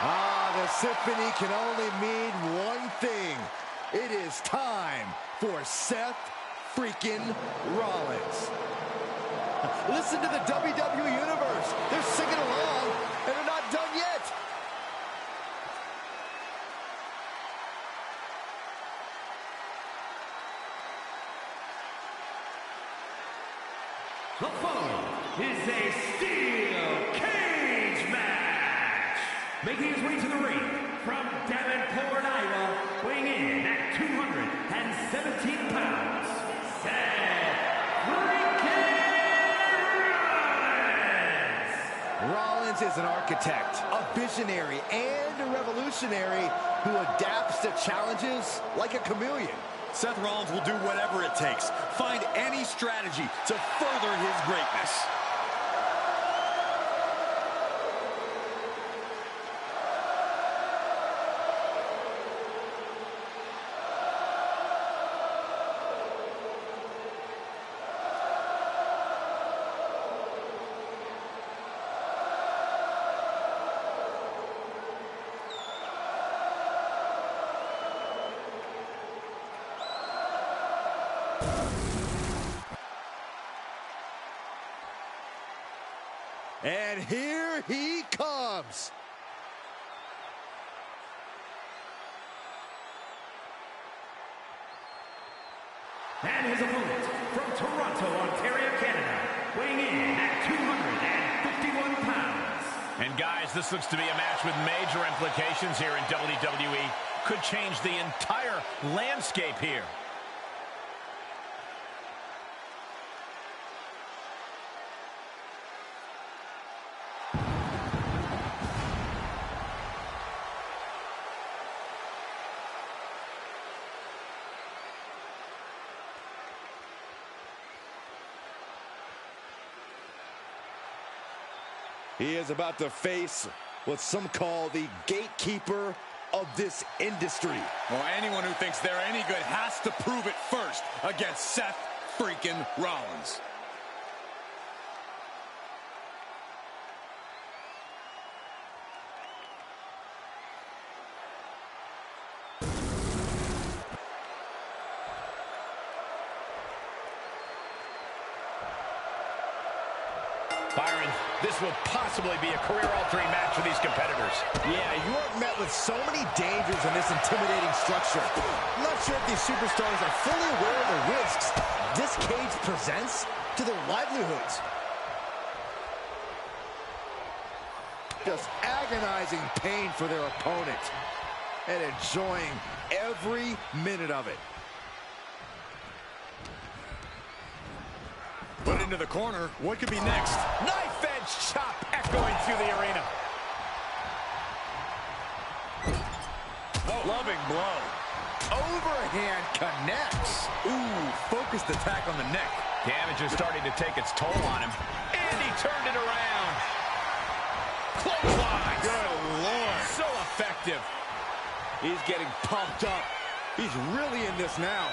The symphony can only mean one thing. It is time for Seth freaking Rollins. Listen to the WWE Universe. They're singing along, and they're not done yet. The following is a steel cage match. Making his way to the ring from Davenport, Iowa, weighing in at 217 pounds, Seth freaking Rollins. Rollins is an architect, a visionary, and a revolutionary who adapts to challenges like a chameleon. Seth Rollins will do whatever it takes, find any strategy to further his greatness. And here he comes. And his opponent from Toronto, Ontario, Canada, weighing in at 251 pounds. And guys, this looks to be a match with major implications here in WWE. Could change the entire landscape here. He is about to face what some call the gatekeeper of this industry. Well, anyone who thinks they're any good has to prove it first against Seth freaking Rollins. Byron, this will possibly be a career-altering match for these competitors. Yeah, you are met with so many dangers in this intimidating structure. I'm not sure if these superstars are fully aware of the risks this cage presents to their livelihoods. Just agonizing pain for their opponent and enjoying every minute of it. Put into the corner. What could be next? Knife edge chop echoing through the arena. Loving blow. Overhand connects. Ooh, focused attack on the neck. Damage is starting to take its toll on him. And he turned it around. Clothesline. Good Lord. So effective. He's getting pumped up. He's really in this now.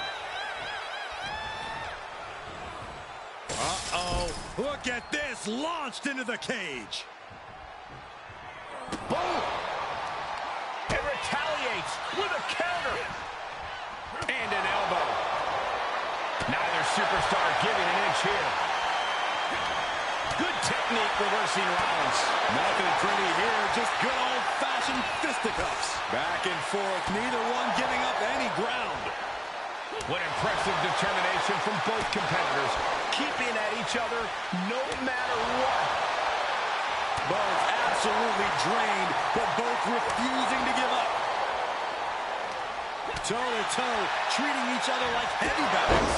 Uh-oh. Look at this. Launched into the cage. Boom. And retaliates with a counter. And an elbow. Neither superstar giving an inch here. Good technique reversing Rollins. Nothing pretty here. Just good old-fashioned fisticuffs. Back and forth. Neither one giving up any ground. What impressive determination from both competitors, keeping at each other no matter what. Both absolutely drained, but both refusing to give up. Toe-to-toe, treating each other like heavy battles.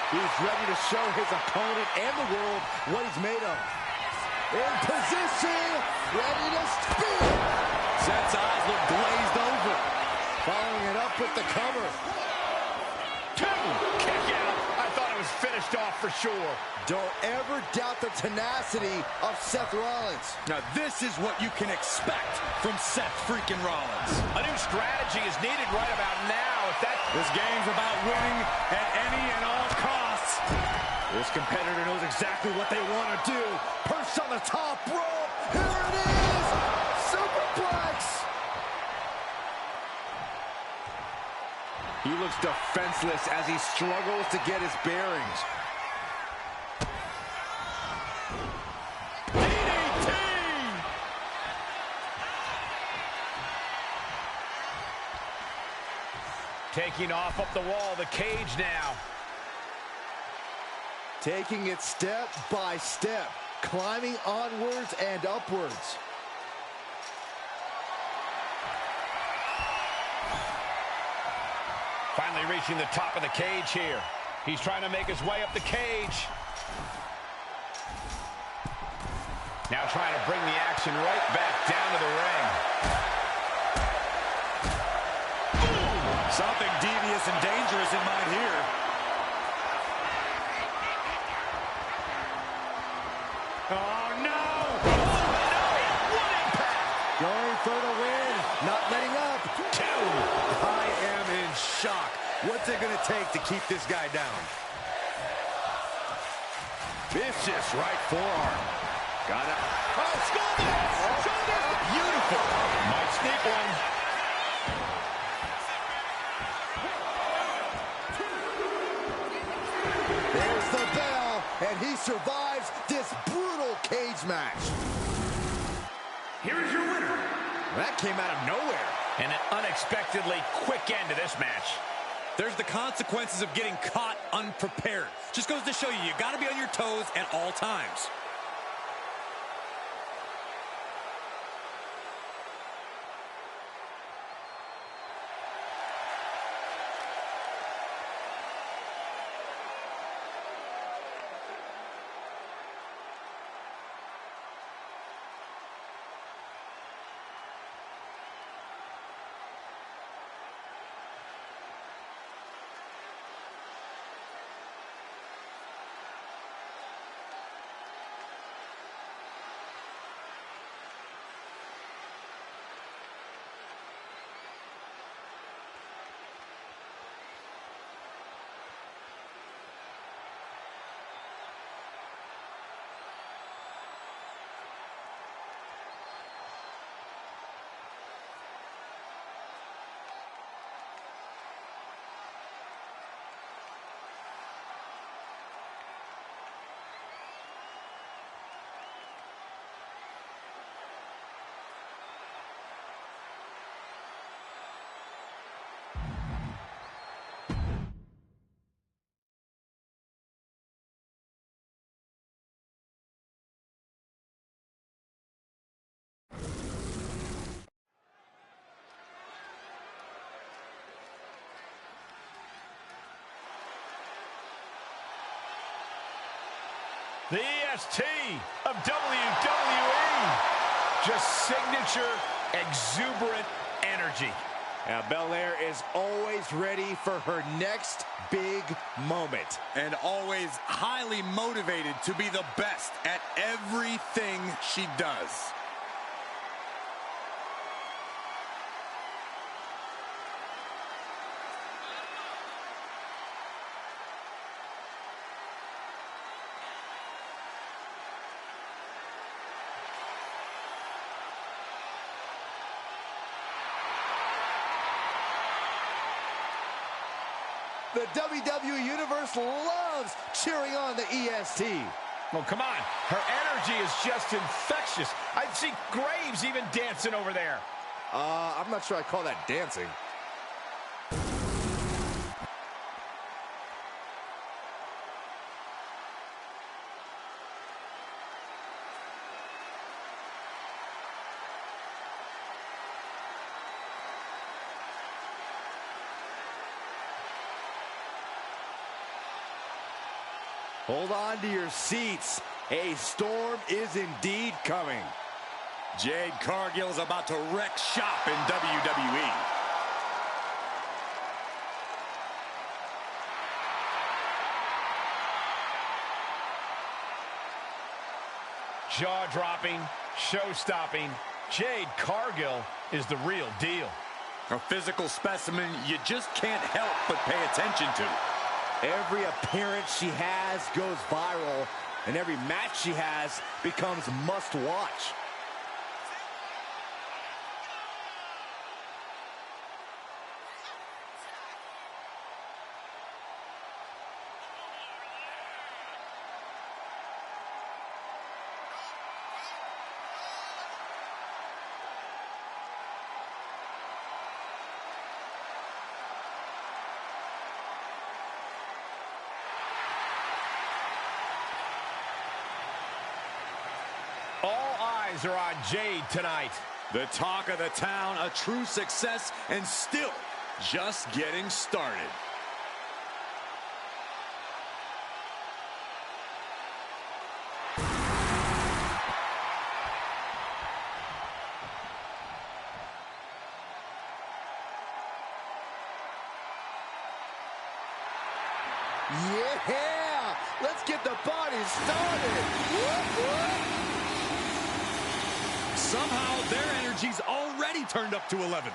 He's ready to show his opponent and the world what he's made of. In position, ready to spear. Seth's eyes look glazed over. Following it up with the cover. Two, kick out. I thought it was finished off for sure. Don't ever doubt the tenacity of Seth Rollins. Now this is what you can expect from Seth freaking Rollins. A new strategy is needed right about now. This game's about winning at any and all costs. This competitor knows exactly what they want to do. Perched on the top rope. Here it is. He looks defenseless as he struggles to get his bearings. DDT! Taking off up the wall, the cage now. Taking it step by step, climbing onwards and upwards. Finally reaching the top of the cage here. He's trying to make his way up the cage. Now trying to bring the action right back down to the ring. Boom! Something devious and dangerous in mind here. Oh, no! Oh, no! What impact! Going for the win, not letting up. 2. I am in shock. What's it gonna take to keep this guy down? Vicious right forearm. Got it. Oh, shoulders! Beautiful! Might sneak one. There's the bell, and he survives this brutal cage match. Here is your winner. That came out of nowhere. And an unexpectedly quick end to this match. There's the consequences of getting caught unprepared. Just goes to show you, you got to be on your toes at all times. The EST of WWE. Just signature, exuberant energy. Now, Belair is always ready for her next big moment. And always highly motivated to be the best at everything she does. The WWE Universe loves cheering on the EST. Well, come on. Her energy is just infectious. I see Graves even dancing over there. I'm not sure I call that dancing. Hold on to your seats. A storm is indeed coming. Jade Cargill is about to wreck shop in WWE. Jaw-dropping, show-stopping. Jade Cargill is the real deal. A physical specimen you just can't help but pay attention to. Every appearance she has goes viral, and every match she has becomes must-watch. eyes are on Jade tonight. The talk of the town, a true success, and still just getting started. Yeah! Let's get the party started! Whoop, whoop. Somehow their energy's already turned up to 11.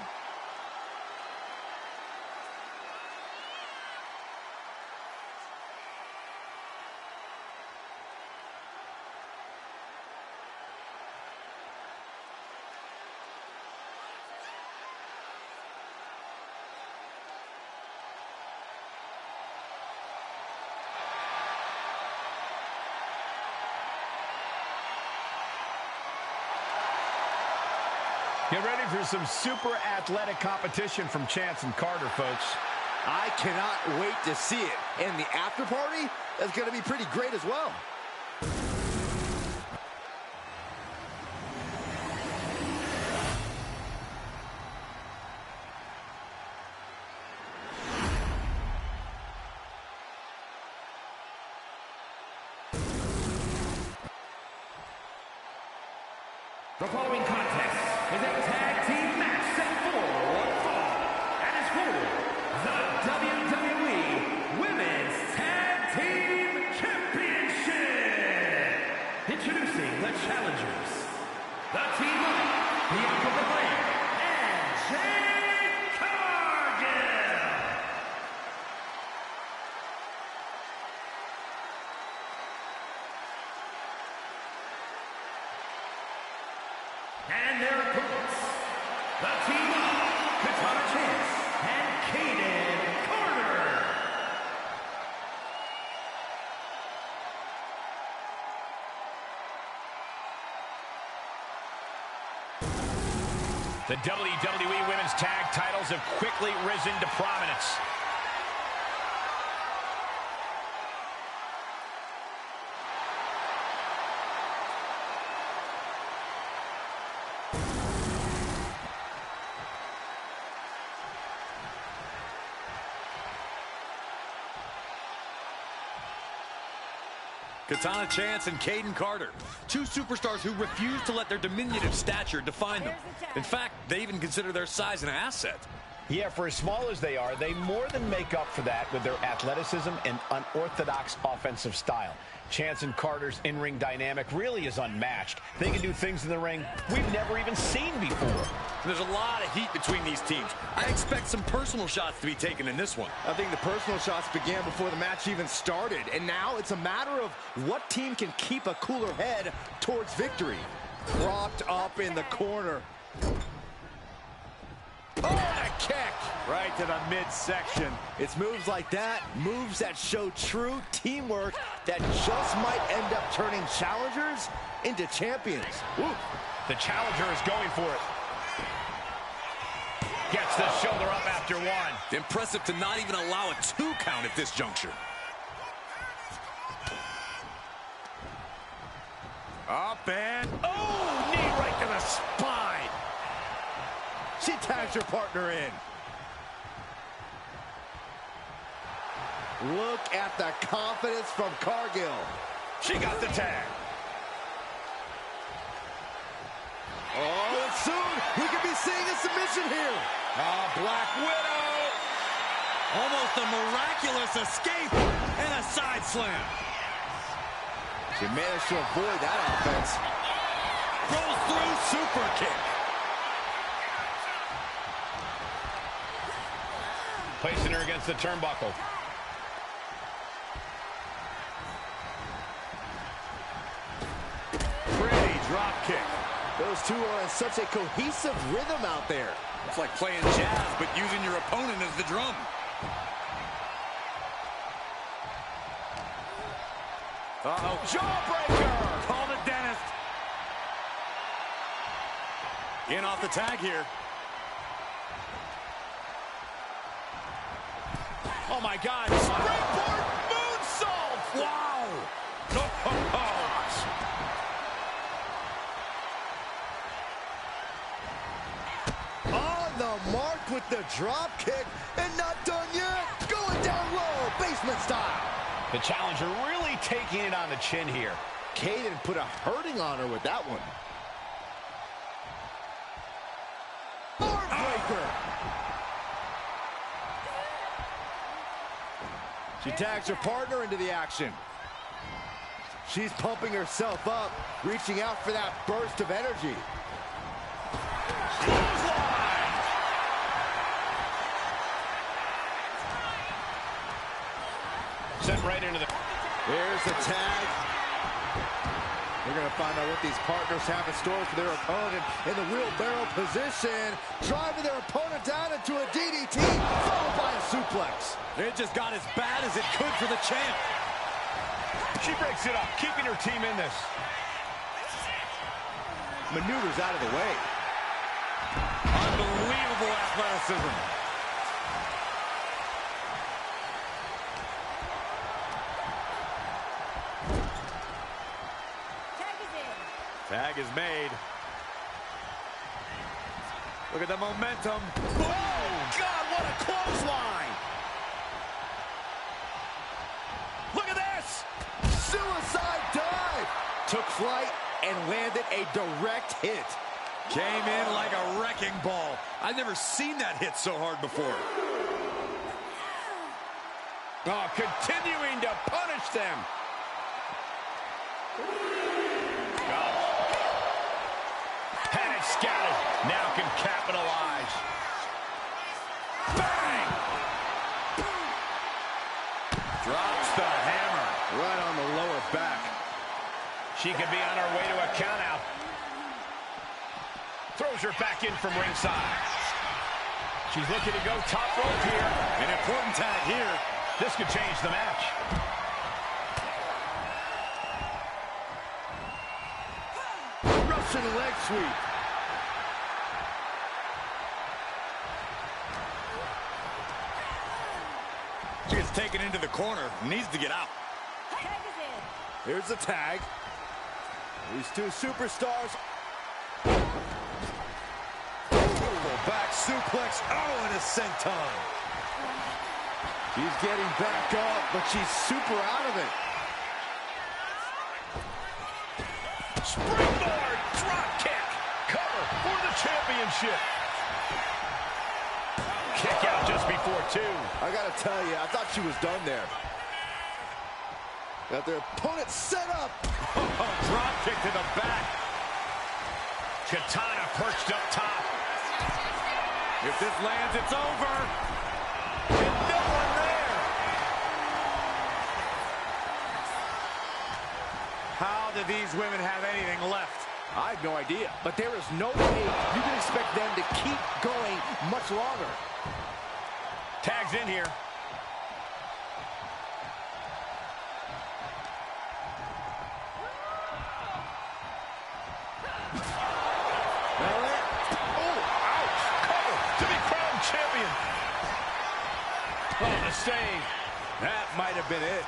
Get ready for some super athletic competition from Chance and Carter, folks. I cannot wait to see it. And the after party is going to be pretty great as well. The following contest is a tag team match set for one fall and is for the WWE Women's Tag Team Championship. Introducing the challengers, the team of Bianca Belair and Jade Cargill. And their opponents, the team of Katana Chance and Kaden Carter. The WWE Women's Tag titles have quickly risen to prominence. Katana Chance and Kaden Carter, two superstars who refuse to let their diminutive stature define them. In fact, they even consider their size an asset. Yeah, for as small as they are, they more than make up for that with their athleticism and unorthodox offensive style. Chance and Carter's in-ring dynamic really is unmatched. They can do things in the ring we've never even seen before. There's a lot of heat between these teams. I expect some personal shots to be taken in this one. I think the personal shots began before the match even started. And now it's a matter of what team can keep a cooler head towards victory. Propped up in the corner. Oh, a kick! Right to the midsection. It's moves like that, moves that show true teamwork that just might end up turning challengers into champions. Ooh. The challenger is going for it. Gets the shoulder up after one. Impressive to not even allow a 2 count at this juncture. Up and, oh, knee right to the spine. She tags her partner in. Look at the confidence from Cargill. She got the tag. Oh, and soon we could be seeing a submission here. Black Widow. Almost a miraculous escape and a side slam. She managed to avoid that offense. Rolls through, super kick. Placing her against the turnbuckle. Pretty drop kick. Those two are in such a cohesive rhythm out there. It's like playing jazz, but using your opponent as the drum. Uh-oh. Jawbreaker! Call the dentist. In off the tag here. Oh, my God. Springboard moonsault! Wow. Oh, oh, oh. mark with the drop kick, and not done yet. Going down low, basement style. The challenger really taking it on the chin here. Kaden put a hurting on her with that one. Breaker. She tags her partner into the action. She's pumping herself up, reaching out for that burst of energy. Sent right into the... Here's the tag. We're going to find out what these partners have in store for their opponent in the wheelbarrow position. Driving their opponent down into a DDT, followed by a suplex. It just got as bad as it could for the champ. She breaks it up, keeping her team in this. Maneuvers out of the way. Unbelievable athleticism. Tag is made. Look at the momentum. Oh, God, what a clothesline. Look at this. Suicide dive. Took flight and landed a direct hit. Came in like a wrecking ball. I've never seen that hit so hard before. Oh, continuing to punish them. Had it scouted. Now can capitalize. Bang! Drops the hammer. Right on the lower back. She could be on her way to a countout. Throws her back in from ringside. She's looking to go top rope here. An important tag here. This could change the match. Russian leg sweep. She gets taken into the corner. Needs to get out. Here's the tag. These two superstars. Back suplex. Oh, and a senton. She's getting back up, but she's super out of it. Springboard drop kick. Cover for the championship. Kick out just before two. I gotta tell you, I thought she was done there. Got their opponent set up. Oh, drop kick to the back. Katana perched up top. If this lands, it's over. And no one there. How do these women have anything left? I have no idea, but there is no way you can expect them to keep going much longer. Tags in here. Oh, the save. That might have been it.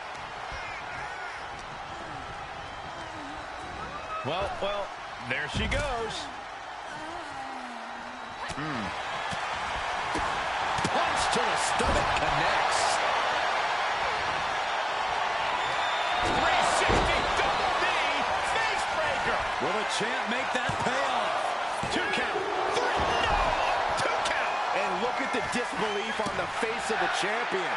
Well, there she goes. Punch to the stomach connects. 360 double knee face breaker. Will the champ make that pay off? 2 count. 3. No! 2 count. And look at the disbelief on the face of the champion.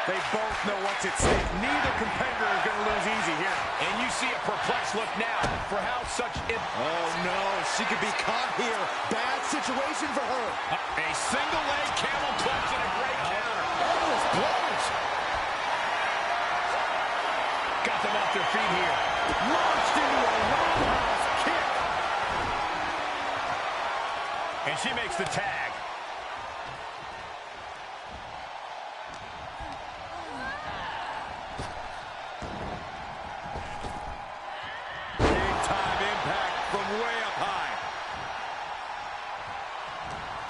They both know what's at stake. Neither competitor is going to lose easy here. And you see a perplexed look now for how such... Oh, no. She could be caught here. Bad situation for her. A single leg camel clutch and a great counter. Oh, this blows. Got them off their feet here. Launched into a roundhouse kick. And she makes the tag.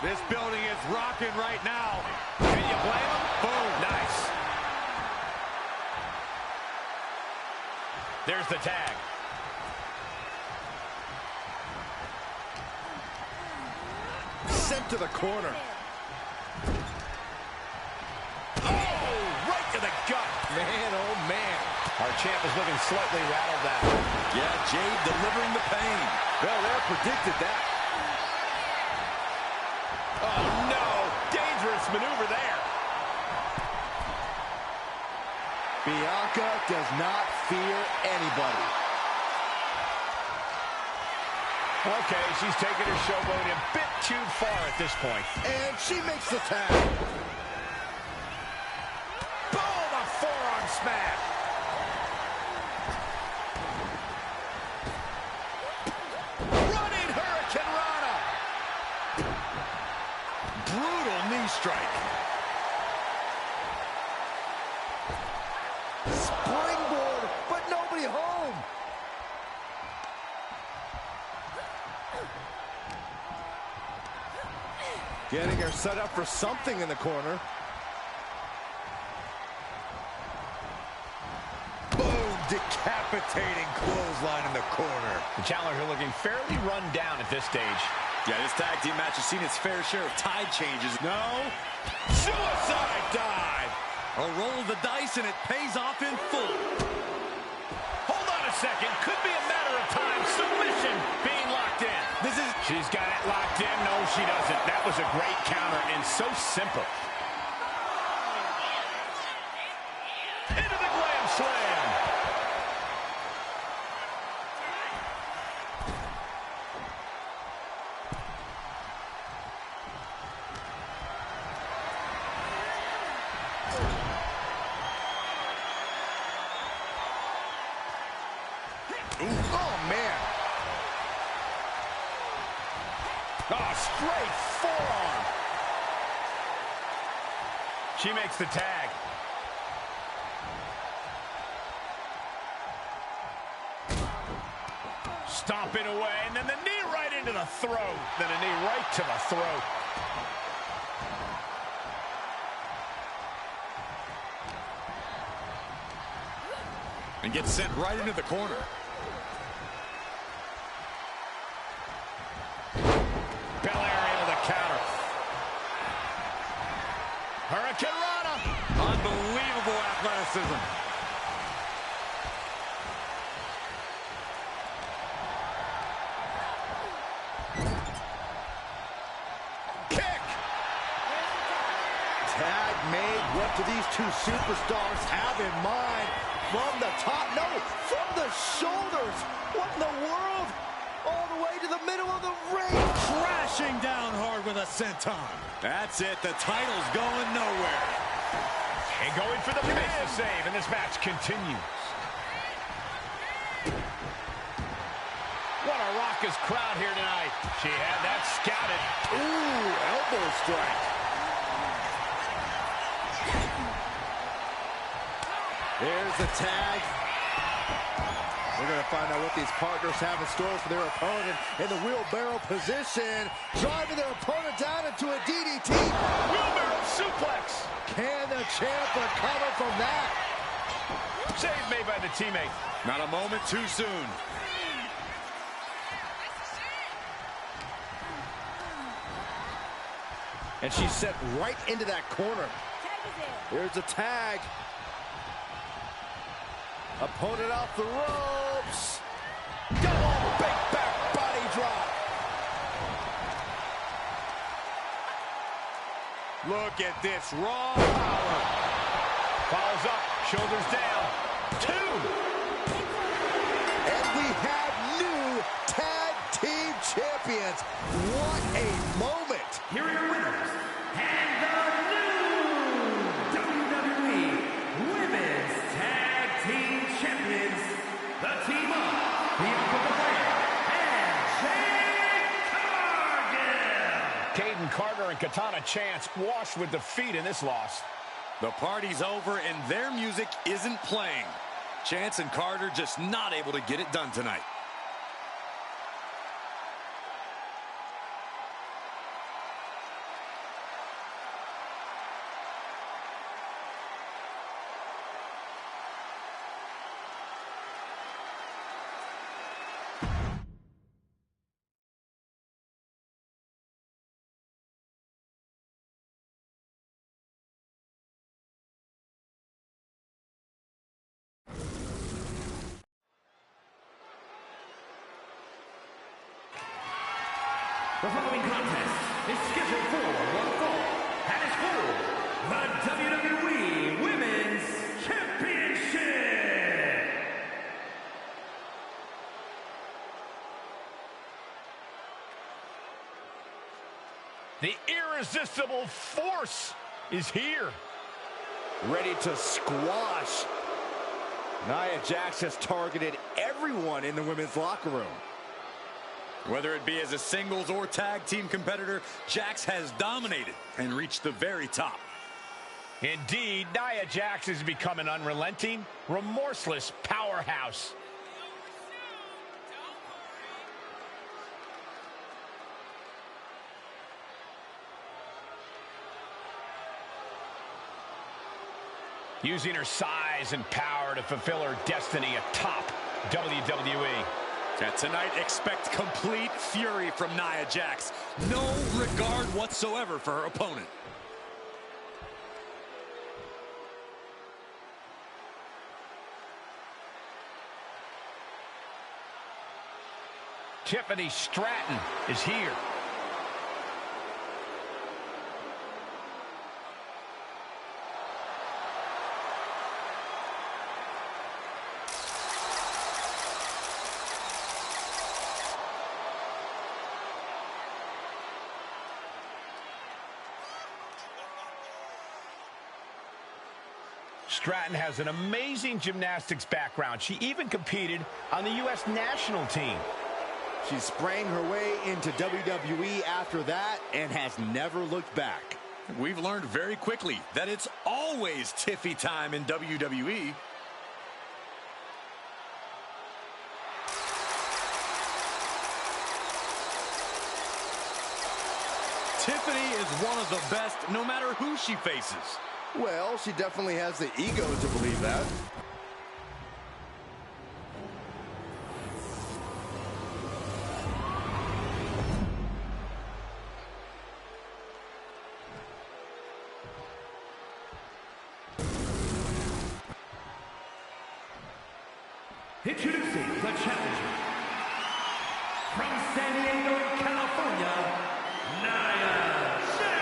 This building is rocking right now. Can you blame him? Boom. Nice. There's the tag. Sent to the corner. man, oh, man. Our champ is looking slightly rattled now. Yeah, Jade delivering the pain. Well, they predicted that. Oh, no. Dangerous maneuver there. Bianca does not fear anybody. Okay, she's taking her showboat a bit too far at this point. And she makes the tag. Boom, a forearm smash. Running Hurricane Rana. Brutal knee strike. Springboard, but nobody home. Getting her set up for something in the corner. Boom, decapitating clothesline in the corner. The challenger looking fairly run down at this stage. Yeah, this tag team match has seen its fair share of tide changes. No. Suicide dive. A roll of the dice, and it pays off in full. Hold on a second. Could be a matter of time. Submission being locked in. She's got it locked in. No, she doesn't. That was a great counter and so simple. Into the glam slam. Oh, man. Oh, straight forearm. She makes the tag. Stomping away, and then the knee right into the throat. Then a knee right to the throat. And gets sent right into the corner. Bel Air able to counter. Hurricane Rana. Unbelievable athleticism. Kick. Tag made. What do these two superstars have in mind? From the top, no, from the shoulders. What in the world? All the way to the middle of the ring. Crashing down hard with a senton. That's it. The title's going nowhere. And going for the pin save, and this match continues. What a raucous crowd here tonight. She had that scouted. Ooh, elbow strike. There's the tag. We're going to find out what these partners have in store for their opponent in the wheelbarrow position. Driving their opponent down into a DDT. Wheelbarrow suplex. Can the champ recover from that? Save made by the teammate. Not a moment too soon. And she's set right into that corner. There's a tag. Opponent off the ropes. Double big back body drop. Look at this raw power. Follows up, shoulders down. 2. And we have new tag team champions. What a moment. Here are your winners, and the new WWE Women's Tag Team Champions, the team of Bianca Belair and Jade Cargill. Caden Carter and Katana Chance washed with defeat in this loss. The party's over, and their music isn't playing. Chance and Carter just not able to get it done tonight. The following contest is scheduled for one fall and is for the WWE Women's Championship. The irresistible force is here. Ready to squash. Nia Jax has targeted everyone in the women's locker room. Whether it be as a singles or tag team competitor, Jax has dominated and reached the very top. Indeed, Nia Jax has become an unrelenting, remorseless powerhouse. Using her size and power to fulfill her destiny atop WWE. And tonight, expect complete fury from Nia Jax. No regard whatsoever for her opponent. Tiffany Stratton is here. Stratton has an amazing gymnastics background. She even competed on the U.S. national team. She sprang her way into WWE after that and has never looked back. We've learned very quickly that it's always Tiffy time in WWE. Tiffany is one of the best no matter who she faces. Well, she definitely has the ego to believe that. Introducing the challenger from San Diego, California, Nia Jax.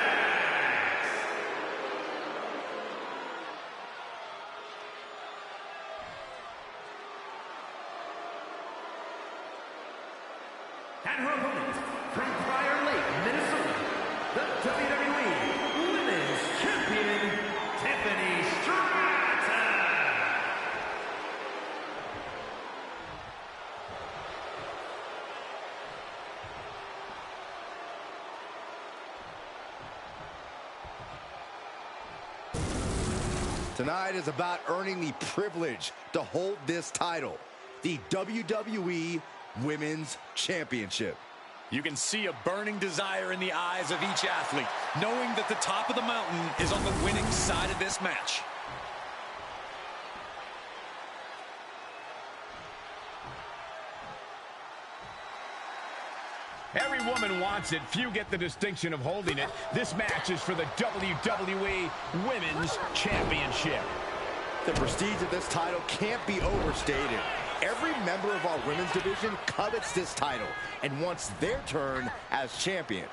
And her opponent from Prior Lake, Minnesota, the WWE Women's Champion, Tiffany Stratton. Tonight is about earning the privilege to hold this title, the WWE Women's Championship. You can see a burning desire in the eyes of each athlete, knowing that the top of the mountain is on the winning side of this match. Every woman wants it. Few get the distinction of holding it. This match is for the WWE Women's Championship. The prestige of this title can't be overstated. Every member of our women's division covets this title and wants their turn as champion.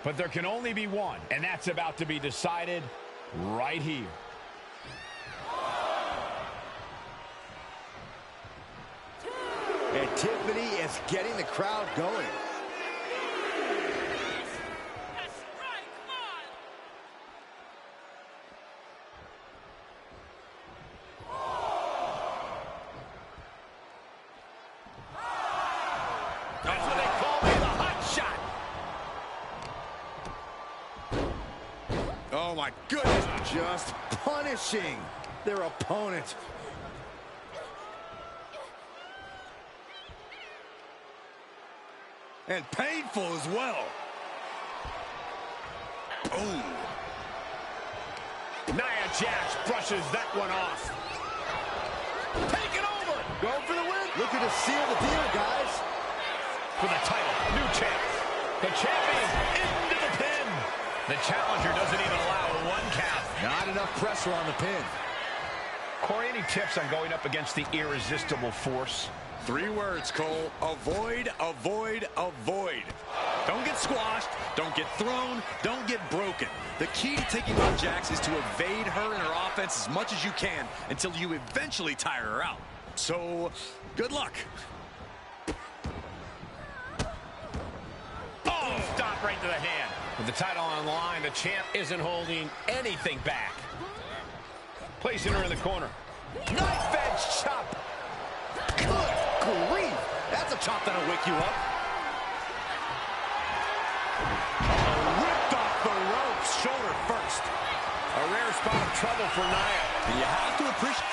But there can only be one, and that's about to be decided right here. And Tiffany is getting the crowd going. That's what they call me, the hot shot. Oh my goodness, just punishing their opponent. And painful as well. Oh. Nia Jax brushes that one off. Take it over. Go for the win. Looking to seal the deal, guys. For the title, new champ. The champion into the pin. The challenger doesn't even allow a one count. Not enough pressure on the pin. Corey, any tips on going up against the irresistible force? 3 words, Cole. Avoid, avoid, avoid. Don't get squashed. Don't get thrown, don't get broken. The key to taking on Jax is to evade her and her offense as much as you can until you eventually tire her out. So, good luck. Oh, stop right to the hand. With the title on the line, the champ isn't holding anything back. Placing her in the corner. Knife edge chop. Good grief. That's a chop that'll wake you up. Ripped off the ropes, shoulder first. A rare spot of trouble for Nia. And you have to appreciate...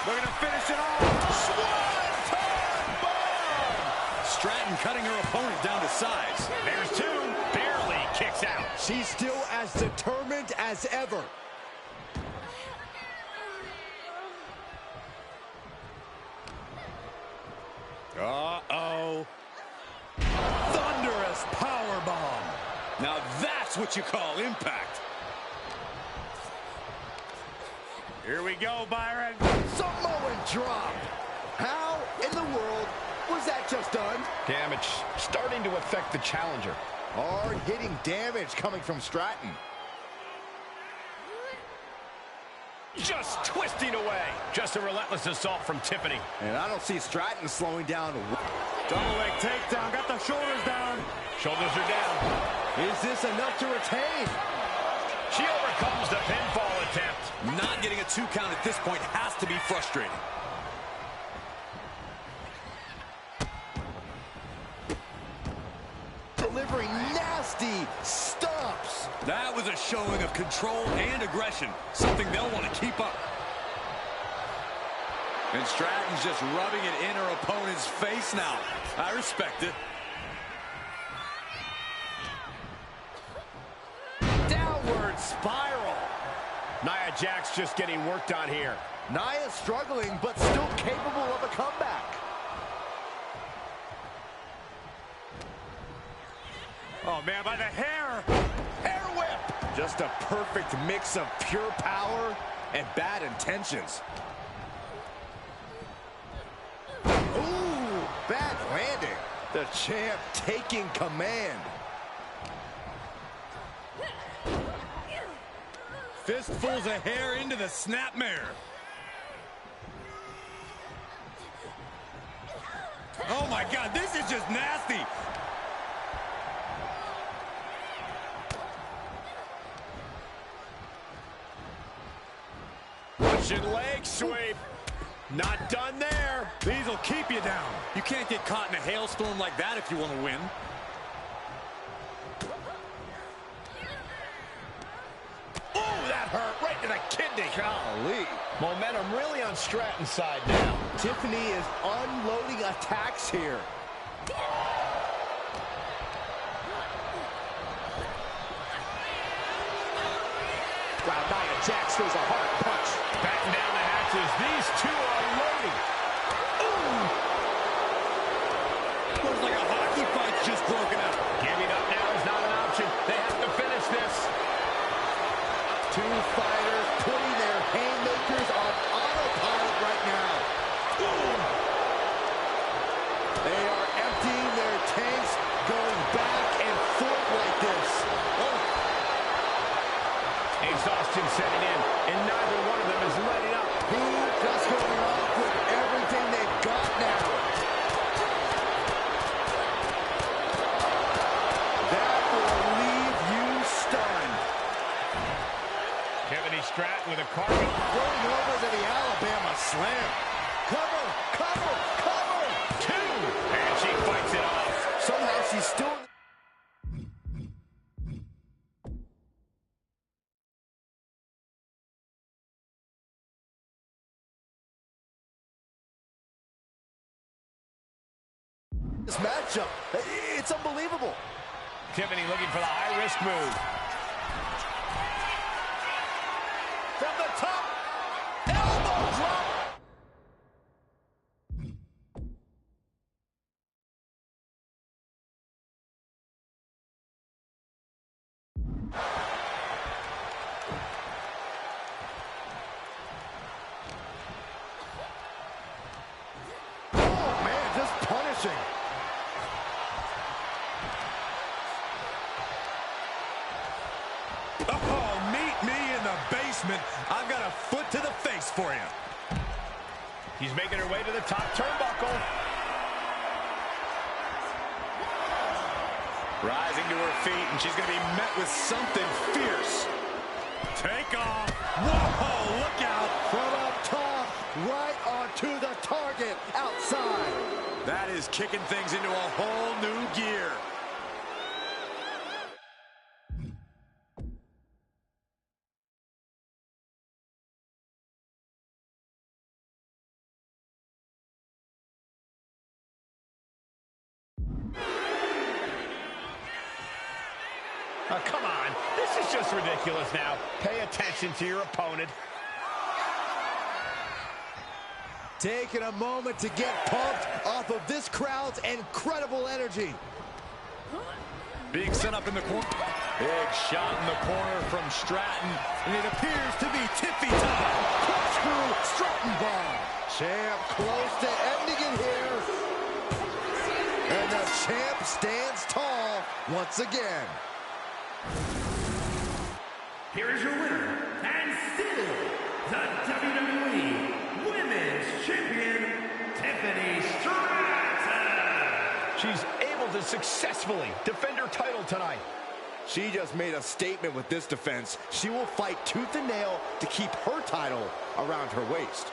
Looking to finish it off. Swanton bomb. Stratton cutting her opponent down to size. There's two. Barely kicks out. She's still as determined as ever. Uh-oh. Thunderous powerbomb. Now that's what you call impact. Here we go, Byron. Samoan drop. How in the world was that just done? Damage starting to affect the challenger. Hard-hitting damage coming from Stratton. Just twisting away. Just a relentless assault from Tiffany. And I don't see Stratton slowing down. Double leg takedown. Got the shoulders down. Shoulders are down. Is this enough to retain? She overcomes the pinfall attempt. Not getting a 2 count at this point has to be frustrating. Delivering nasty stomps. That was a showing of control and aggression, something they'll want to keep up. And Stratton's just rubbing it in her opponent's face now. I respect it. Downward spiral. Nia Jax just getting worked on here. Nia struggling, but still capable of a comeback. Oh, man, by the hair. Hair whip. Just a perfect mix of pure power and bad intentions. Ooh, bad landing. The champ taking command. Fistfuls of hair into the snapmare. Oh, my God, this is just nasty. Russian leg sweep. Not done there. These will keep you down. You can't get caught in a hailstorm like that if you want to win. Oh, that hurt right to the kidney. Golly. Momentum really on Stratton's side now. Tiffany is unloading attacks here. Wow, Nia Jax throws a hard punch. Batting down the hatches. These two are loading. Looks like a hockey fight's just broken out. Giving up now is not an option. They have to finish this. Two fighters putting their haymakers on autopilot right now. They are emptying their tanks, going back and forth like this. Exhaustion setting in, and neither one of them is letting up. Who just going off with everything they've got now? That will leave you stunned. Tiffany Stratton with a cargo. Going over to the Alabama slam. Cover, cover, cover. Two, and she fights it off. Somehow she's still... This matchup, it's unbelievable. Tiffany looking for the high-risk move. From the top, elbow drop. Oh, man, just punishing. basement, I've got a foot to the face for you. He's making her way to the top turnbuckle. Rising to her feet, and she's going to be met with something fierce. Take off. Whoa, look out. From up top, right onto the target outside. That is kicking things into a whole new gear. Oh, come on. This is just ridiculous now. Pay attention to your opponent. Taking a moment to get pumped off of this crowd's incredible energy. Being set up in the corner. Big shot in the corner from Stratton, and it appears to be tippy time. Corkscrew Stratton bomb. Champ close to ending it here. And the champ stands tall once again. Here is your winner, and still the WWE Women's Champion, Tiffany Stratton. She's able to successfully defend her title tonight. She just made a statement with this defense. She will fight tooth and nail to keep her title around her waist.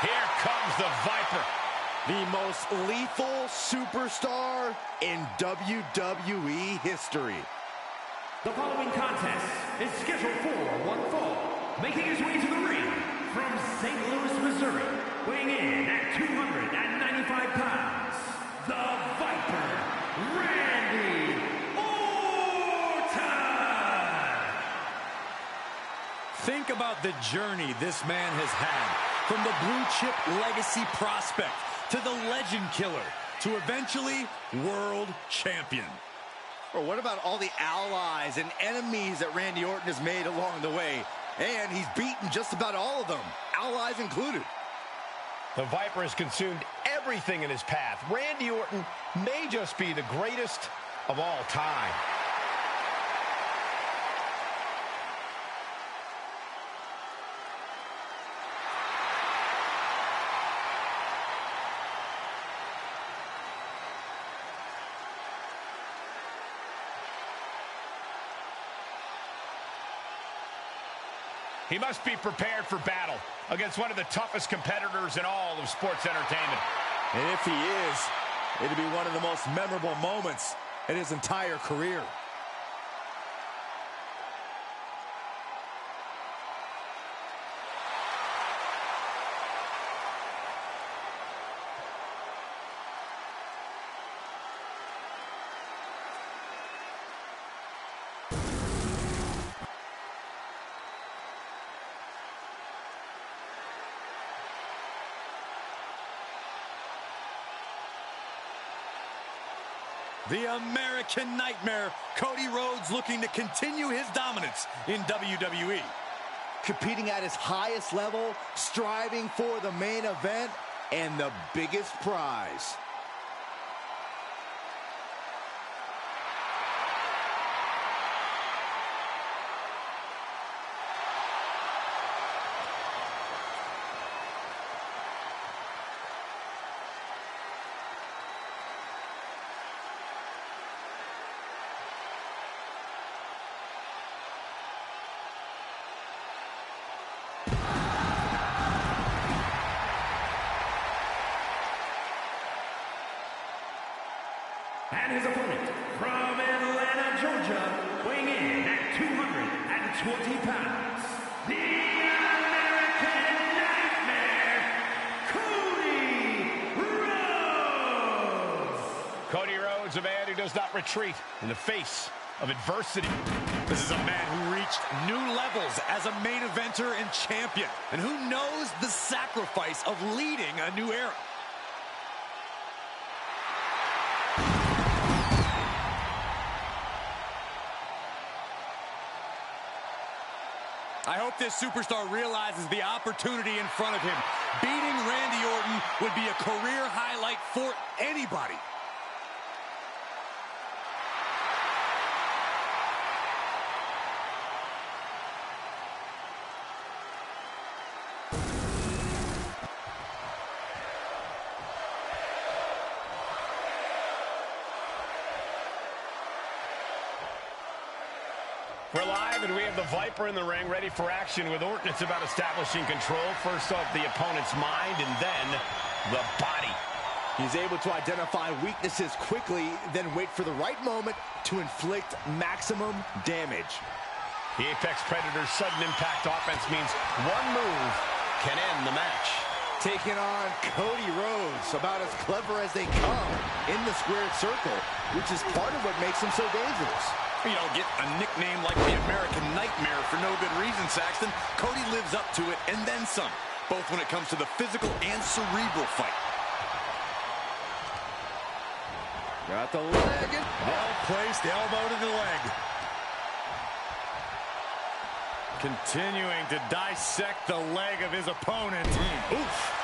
Here comes the Viper. The most lethal superstar in WWE history. The following contest is scheduled for one fall. Making his way to the ring from St. Louis, Missouri, weighing in at 295 pounds, the Viper, Randy Orton. Think about the journey this man has had. From the blue chip legacy prospect to the legend killer to eventually world champion. Or what about all the allies and enemies that Randy Orton has made along the way? And he's beaten just about all of them, allies included. The Viper has consumed everything in his path. Randy Orton may just be the greatest of all time. He must be prepared for battle against one of the toughest competitors in all of sports entertainment. And if he is, it'll be one of the most memorable moments in his entire career. The American Nightmare, Cody Rhodes, looking to continue his dominance in WWE. Competing at his highest level, striving for the main event and the biggest prize. And his opponent from Atlanta, Georgia, weighing in at 220 pounds, the American Nightmare, Cody Rhodes. Cody Rhodes, a man who does not retreat in the face of adversity. This is a man who reached new levels as a main eventer and champion, and who knows the sacrifice of leading a new era. I hope this superstar realizes the opportunity in front of him. Beating Randy Orton would be a career highlight for anybody. We're live, and we have the Viper in the ring, ready for action with Orton. It's about establishing control. First off, the opponent's mind, and then the body. He's able to identify weaknesses quickly, then wait for the right moment to inflict maximum damage. The Apex Predator's sudden impact offense means one move can end the match. Taking on Cody Rhodes, about as clever as they come in the squared circle, which is part of what makes him so dangerous. You don't get a nickname like the American Nightmare for no good reason, Saxton. Cody lives up to it and then some, both when it comes to the physical and cerebral fight. Got the leg. Well-placed elbow to the leg. Continuing to dissect the leg of his opponent. Oof.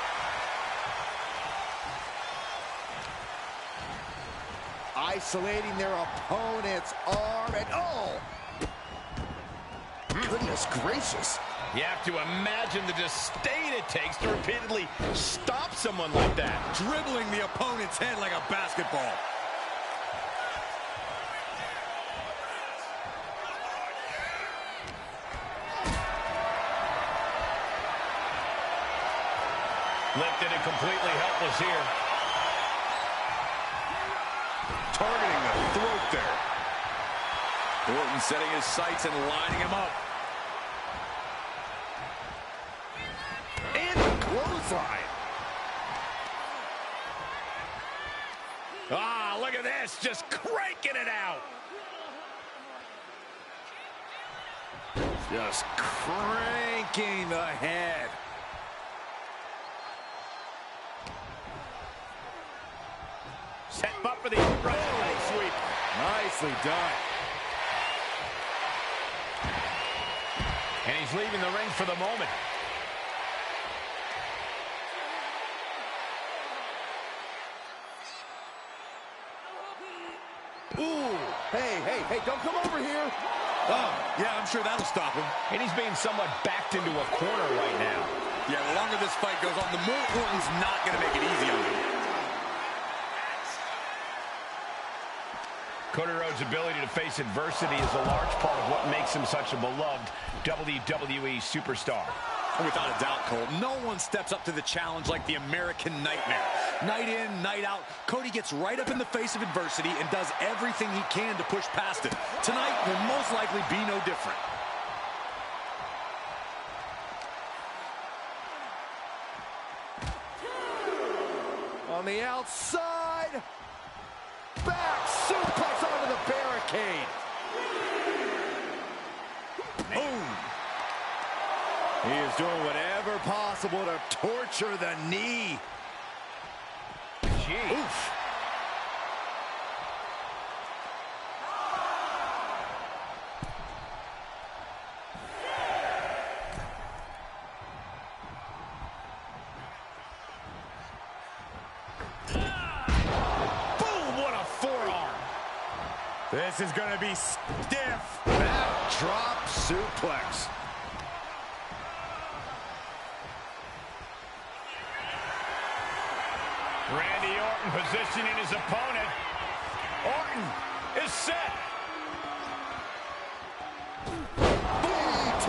Isolating their opponent's arm, and oh! Goodness gracious. You have to imagine the disdain it takes to repeatedly stop someone like that. Dribbling the opponent's head like a basketball. Lifted and completely helpless here. Targeting the throat there. Orton setting his sights and lining him up. And a clothesline. Ah, look at this, just cranking it out. Just cranking the head. Set him up for the upright leg sweep. Nicely done. And he's leaving the ring for the moment. Ooh, hey, don't come over here. Oh, yeah, I'm sure that'll stop him. And he's being somewhat backed into a corner right now. Yeah, the longer this fight goes on, the more Orton's not going to make it easy on him. Cody Rhodes' ability to face adversity is a large part of what makes him such a beloved WWE superstar. Without a doubt, Cole, no one steps up to the challenge like the American Nightmare. Night in, night out, Cody gets right up in the face of adversity and does everything he can to push past it. Tonight will most likely be no different. On the outside. Back suplex onto the barricade. Boom. He is doing whatever possible to torture the knee. Jeez. Oof. Boom, what a forearm. This is going to be stiff. Backdrop suplex. Randy Orton positioning his opponent. Orton is set. DDT.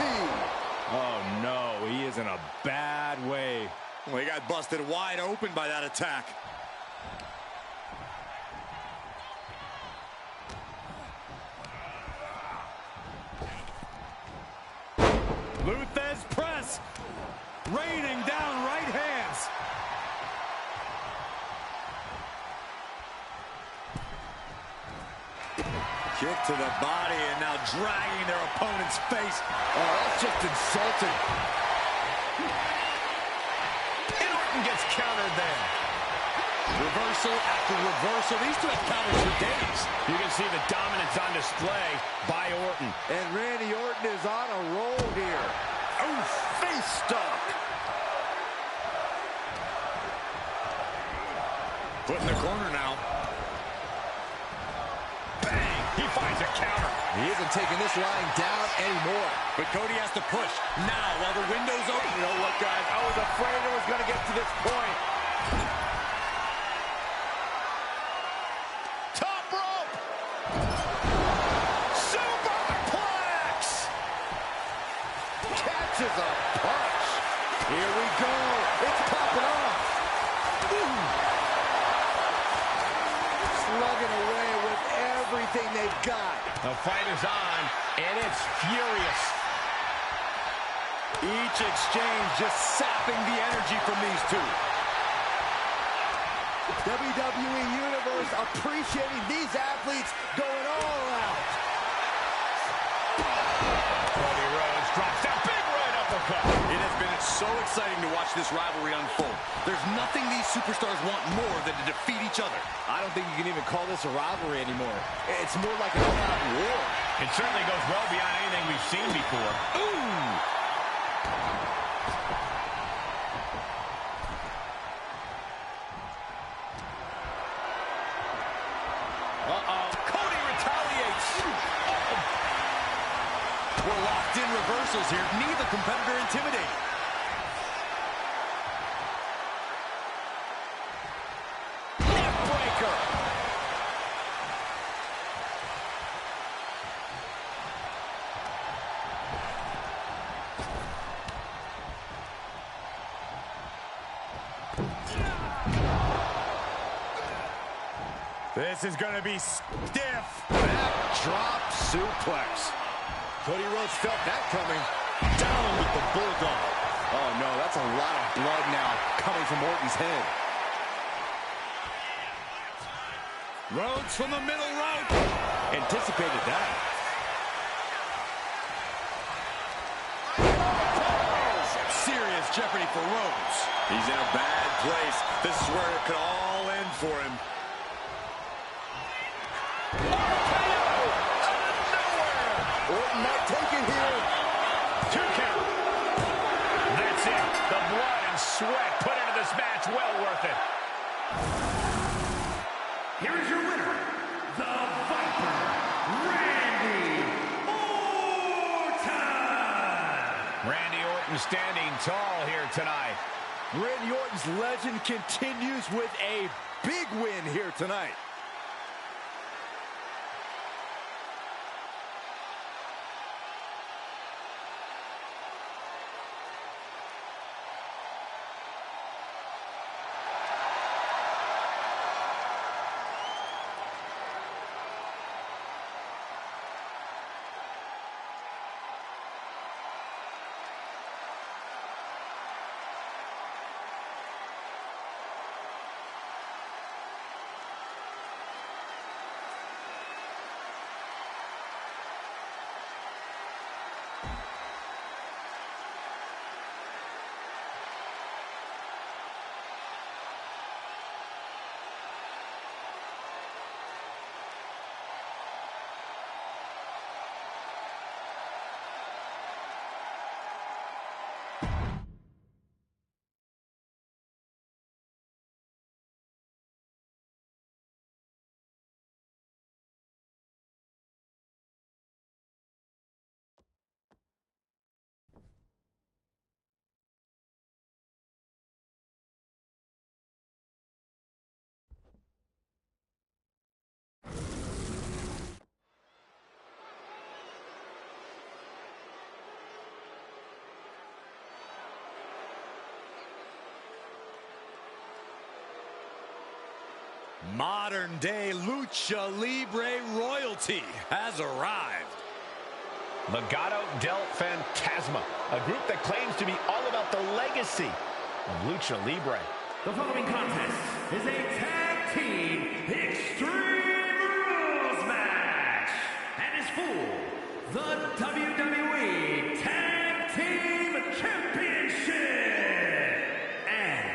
Oh, no. He is in a bad way. Well, he got busted wide open by that attack. Luthez press. Raining down right hands. Kick to the body and now dragging their opponent's face. Oh, that's just insulting. And Orton gets countered there. Reversal after reversal. These two have counters for days. You can see the dominance on display by Orton. And Randy Orton is on a roll here. Oh, face stomp. Put in the corner now. Bang! He finds a counter. He isn't taking this lying down anymore. But Cody has to push now while the window's open. You know what, guys? I was afraid it was going to get to this point. Top rope! Superplex! Catches a punch. Here we go. It's popping off. Ooh. Slugging away with everything they've got. The fight is on, and it's furious. Each exchange just sapping the energy from these two. WWE Universe appreciating these athletes going all out. Cody Rhodes drops down, big right uppercut. It has been so exciting to watch this rivalry unfold. There's nothing these superstars want more than to defeat each other. I don't think you can even call this a rivalry anymore. It's more like an all-out war. It certainly goes well beyond anything we've seen before. Ooh! Uh-oh. Cody retaliates. We're locked in reversals here. Neither competitor intimidated. Neckbreaker. This is going to be stiff. Backdrop suplex. Cody Rhodes felt that coming. Down with the bulldog. Oh, no, that's a lot of blood now coming from Orton's head. Rhodes from the middle rope. Anticipated that. Serious jeopardy for Rhodes. He's in a bad place. This is where it could all end for him. Orton might take it here. 2 count. That's it. The blood and sweat put into this match. Well worth it. Here is your winner, the Viper, Randy Orton. Randy Orton standing tall here tonight. Randy Orton's legend continues with a big win here tonight. Modern-day Lucha Libre royalty has arrived. Legado del Fantasma, a group that claims to be all about the legacy of Lucha Libre. The following contest is a tag team Extreme Rules match and is for the WWE Tag Team Championship. And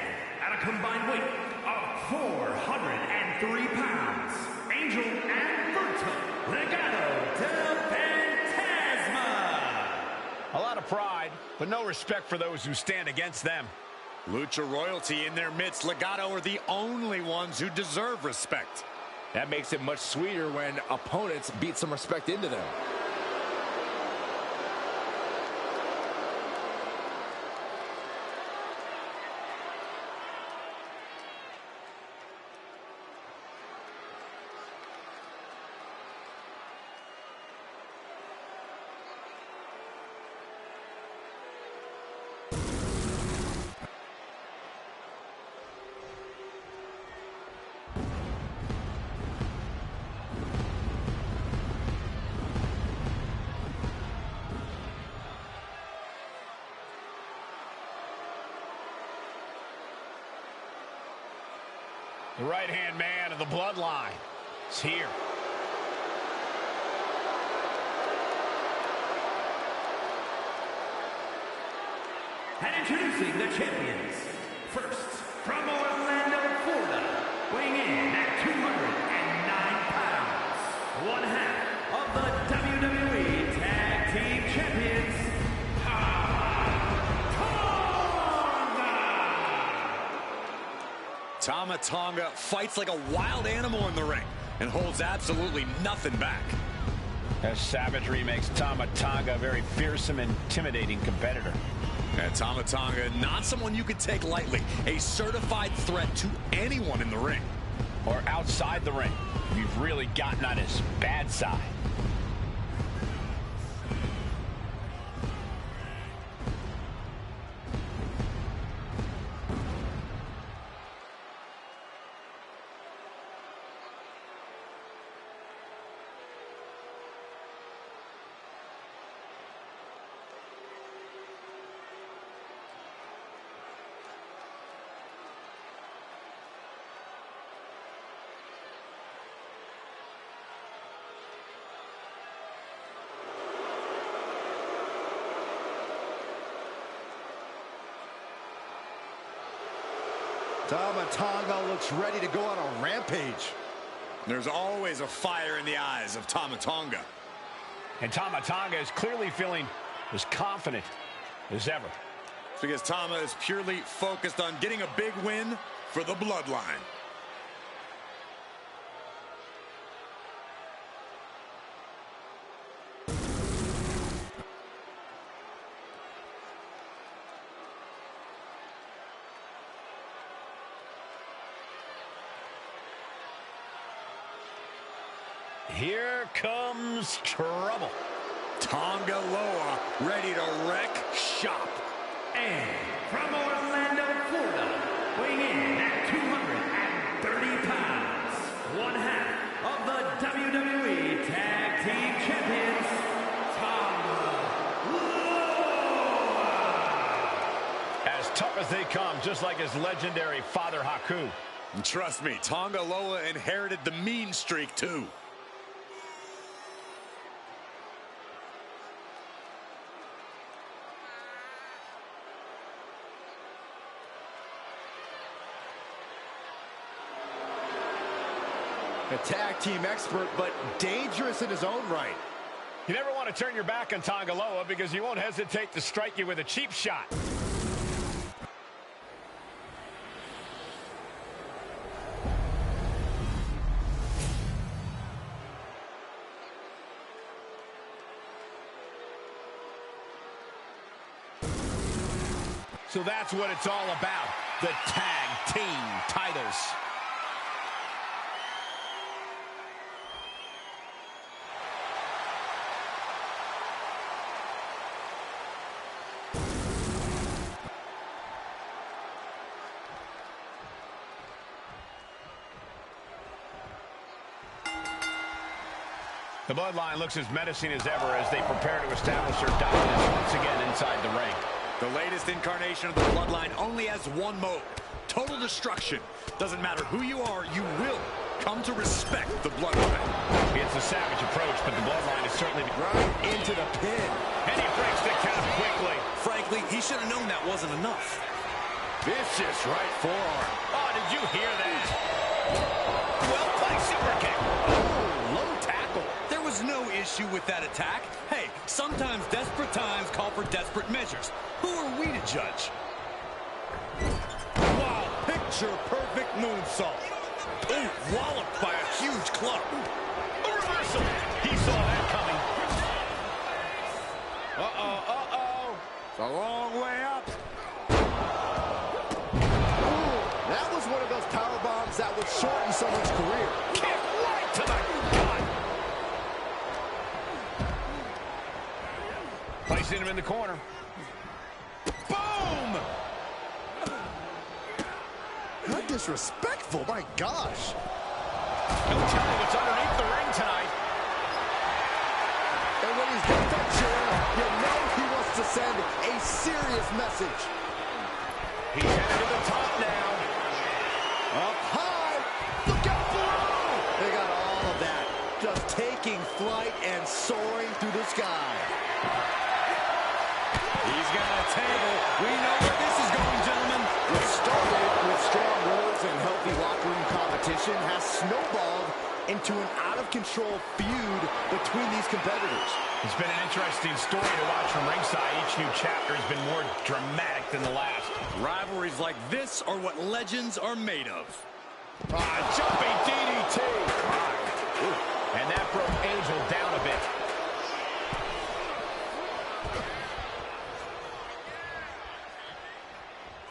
at a combined weight of 403 pounds, Angel and Berto, Legado del Fantasma. A lot of pride, but no respect for those who stand against them. Lucha royalty in their midst. Legado are the only ones who deserve respect. That makes it much sweeter when opponents beat some respect into them. The right-hand man of the bloodline is here. And introducing the champions. First, from Orlando, Florida, weighing in at 209 pounds, one half of the WWE Tag Team Champions, Tama Tonga fights like a wild animal in the ring and holds absolutely nothing back. That savagery makes Tama Tonga a very fearsome, intimidating competitor. And Tama Tonga, not someone you could take lightly. A certified threat to anyone in the ring. Or outside the ring. We've really gotten on his bad side. Tama Tonga looks ready to go on a rampage. There's always a fire in the eyes of Tama Tonga. And Tama Tonga is clearly feeling as confident as ever. It's because Tama is purely focused on getting a big win for the bloodline. Here comes trouble. Tonga Loa ready to wreck shop. and from Orlando, Florida, weighing in at 230 pounds, one half of the WWE Tag Team Champions, As tough as they come, just like his legendary father Haku. And trust me, Tonga Loa inherited the mean streak too. A tag team expert, but dangerous in his own right. You never want to turn your back on Tonga Loa because he won't hesitate to strike you with a cheap shot. So that's what it's all about, the tag team titles. The bloodline looks as menacing as ever as they prepare to establish their dominance once again inside the ring. The latest incarnation of the bloodline only has one mode: total destruction. Doesn't matter who you are, you will come to respect the bloodline. It's a savage approach, but the bloodline is certainly Right into the pin. And he breaks the count quickly. Frankly, he should have known that wasn't enough. Vicious right forearm. Oh, did you hear that? Well-placed super kick. Oh, low tackle. There was no issue with that attack. Hey, sometimes desperate times call for desperate measures. Who are we to judge? Wow, picture-perfect moonsault. Ooh, walloped by a huge club. A reversal. He saw that coming. Uh-oh. It's a long way up. That was one of those power bombs that would shorten someone's career. Kick right to the gut. Placing him in the corner. Boom! How disrespectful, my gosh. Don't tell me what's underneath the ring tonight. And when he's got that chair, you know he wants to send a serious message. He's headed to the top now. Up high. Look out below. They got all of that. Just taking flight and soaring through the sky. He's got a table. We know where this is going, gentlemen. What started with strong words and healthy locker room competition has snowballed into an out-of-control feud between these competitors. It's been an interesting story to watch from ringside. Each new chapter has been more dramatic than the last. Rivalries like this are what legends are made of. Jumping DDT. And that broke Angel down a bit.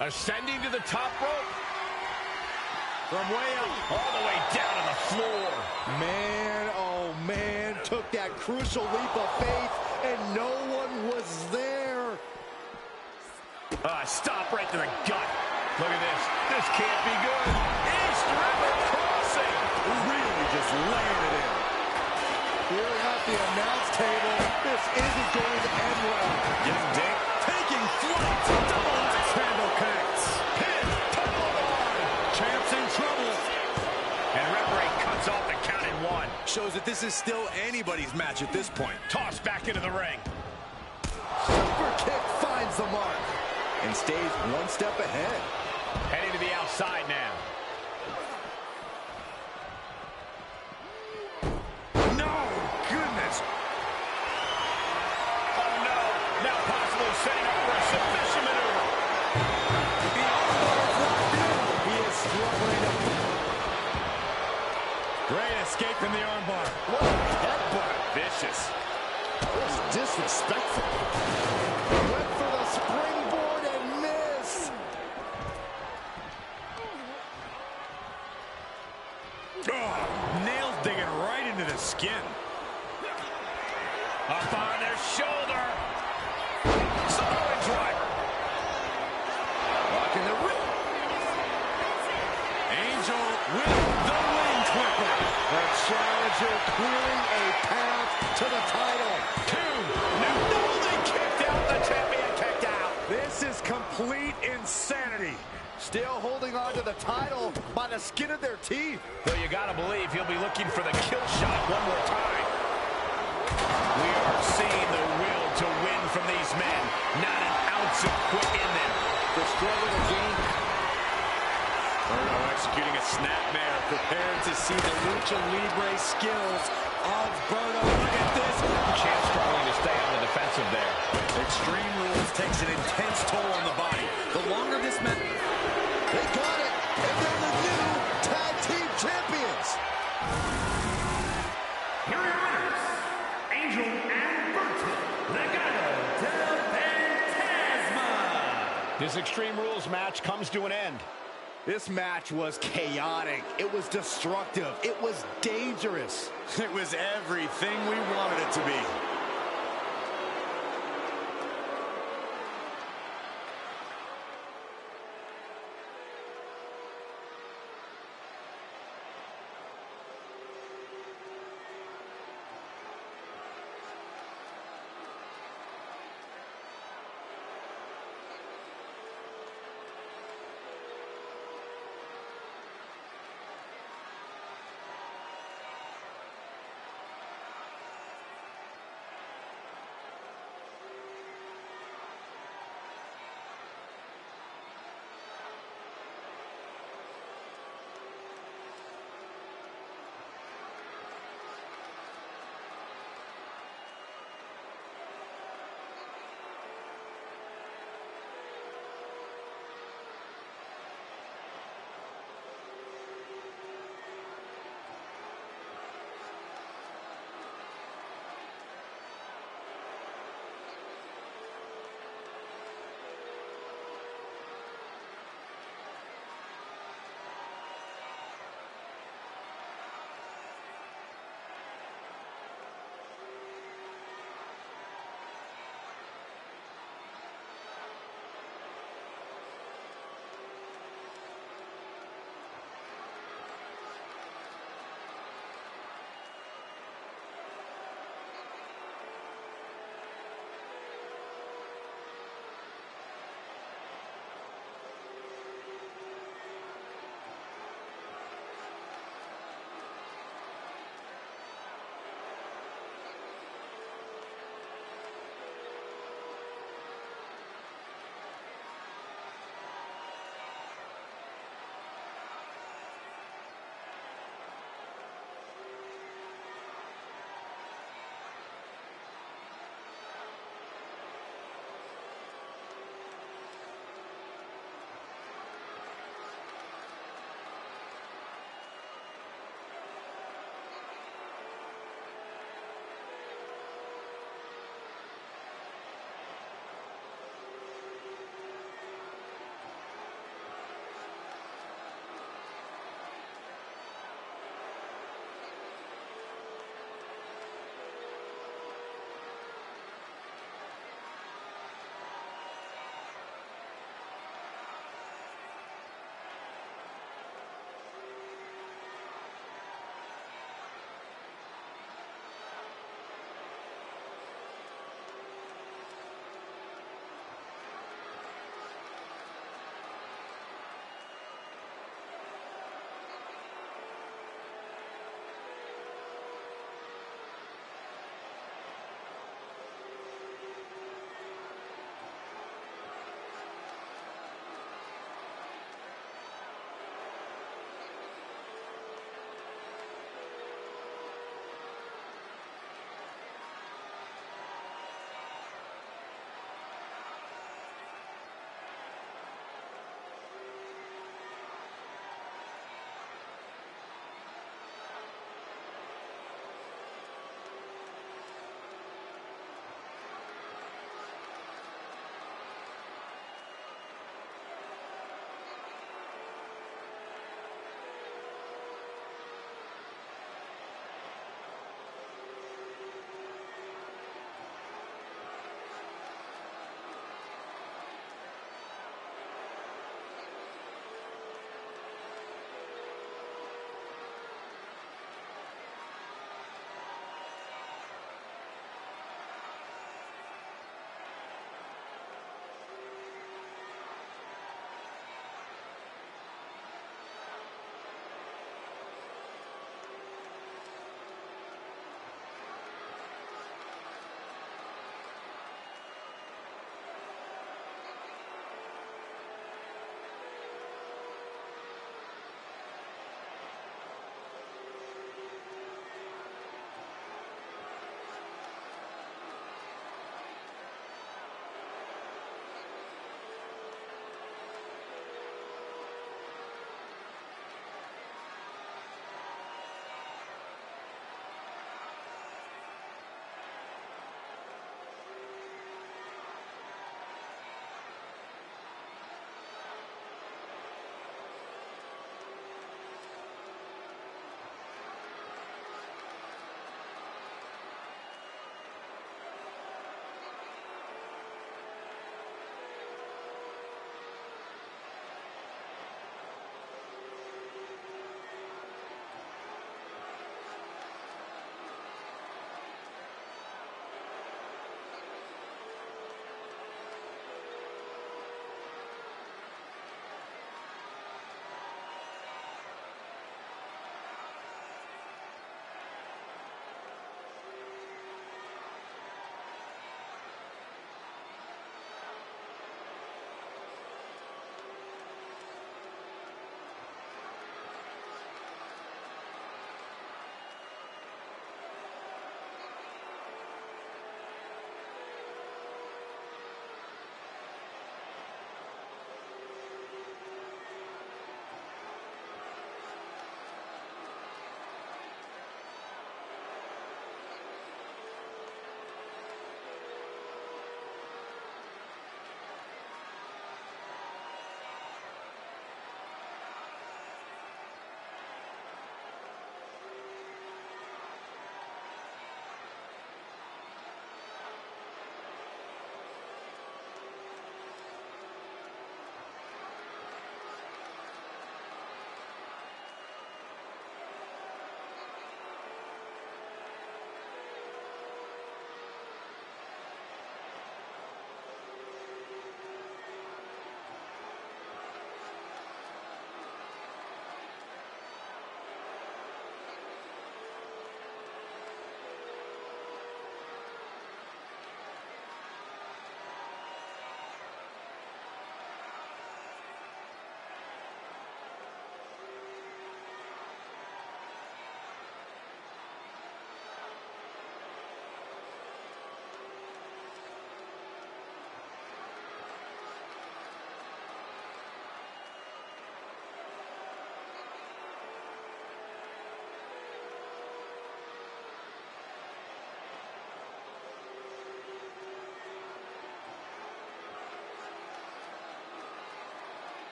Ascending to the top rope. From way up. All the way down to the floor. Man, oh man, took that crucial leap of faith, and no one was there. Stop right to the gut. Look at this. This can't be good. East River crossing. Really just laying it in. Here at the announce table, this isn't going to end well. Getting dinked. Taking flight. Double axe handle connects. Pin. Tunnel on. Champ's in trouble. And referee cuts off the count in one. Shows that this is still anybody's match at this point. Tossed back into the ring. Super kick finds the mark and stays one step ahead. Heading to the outside now. No, goodness. Oh no, now possibly setting up for a submission maneuver. The armbar is locked in. He is struggling to... Great escape from the armbar. What a headbutt. Vicious. Just disrespectful. Went for the springboard and missed. Oh, nails digging right into the skin. Up on their shoulder. Samoan driver. Rocking the rip. Angel with the wing clipper. The challenger clearing a path to the title. No, they kicked out. The champion kicked out. This is complete insanity. Still holding on to the title by the skin of their teeth. Though you gotta believe he'll be looking for the kill shot one more time. We are seeing the will to win from these men. Not an ounce of quit in them. The struggle to gain. Berto executing a snapmare, prepared to see the lucha libre skills of Berto. Look at this. Champ struggling to stay on the defensive there. Extreme Rules takes an intense toll on the body. The longer this match... They got it, and they're the new tag team champions. Here are your winners, Angel and Berto, Legado del Fantasma. This Extreme Rules match comes to an end. This match was chaotic. It was destructive. It was dangerous. It was everything we wanted it to be.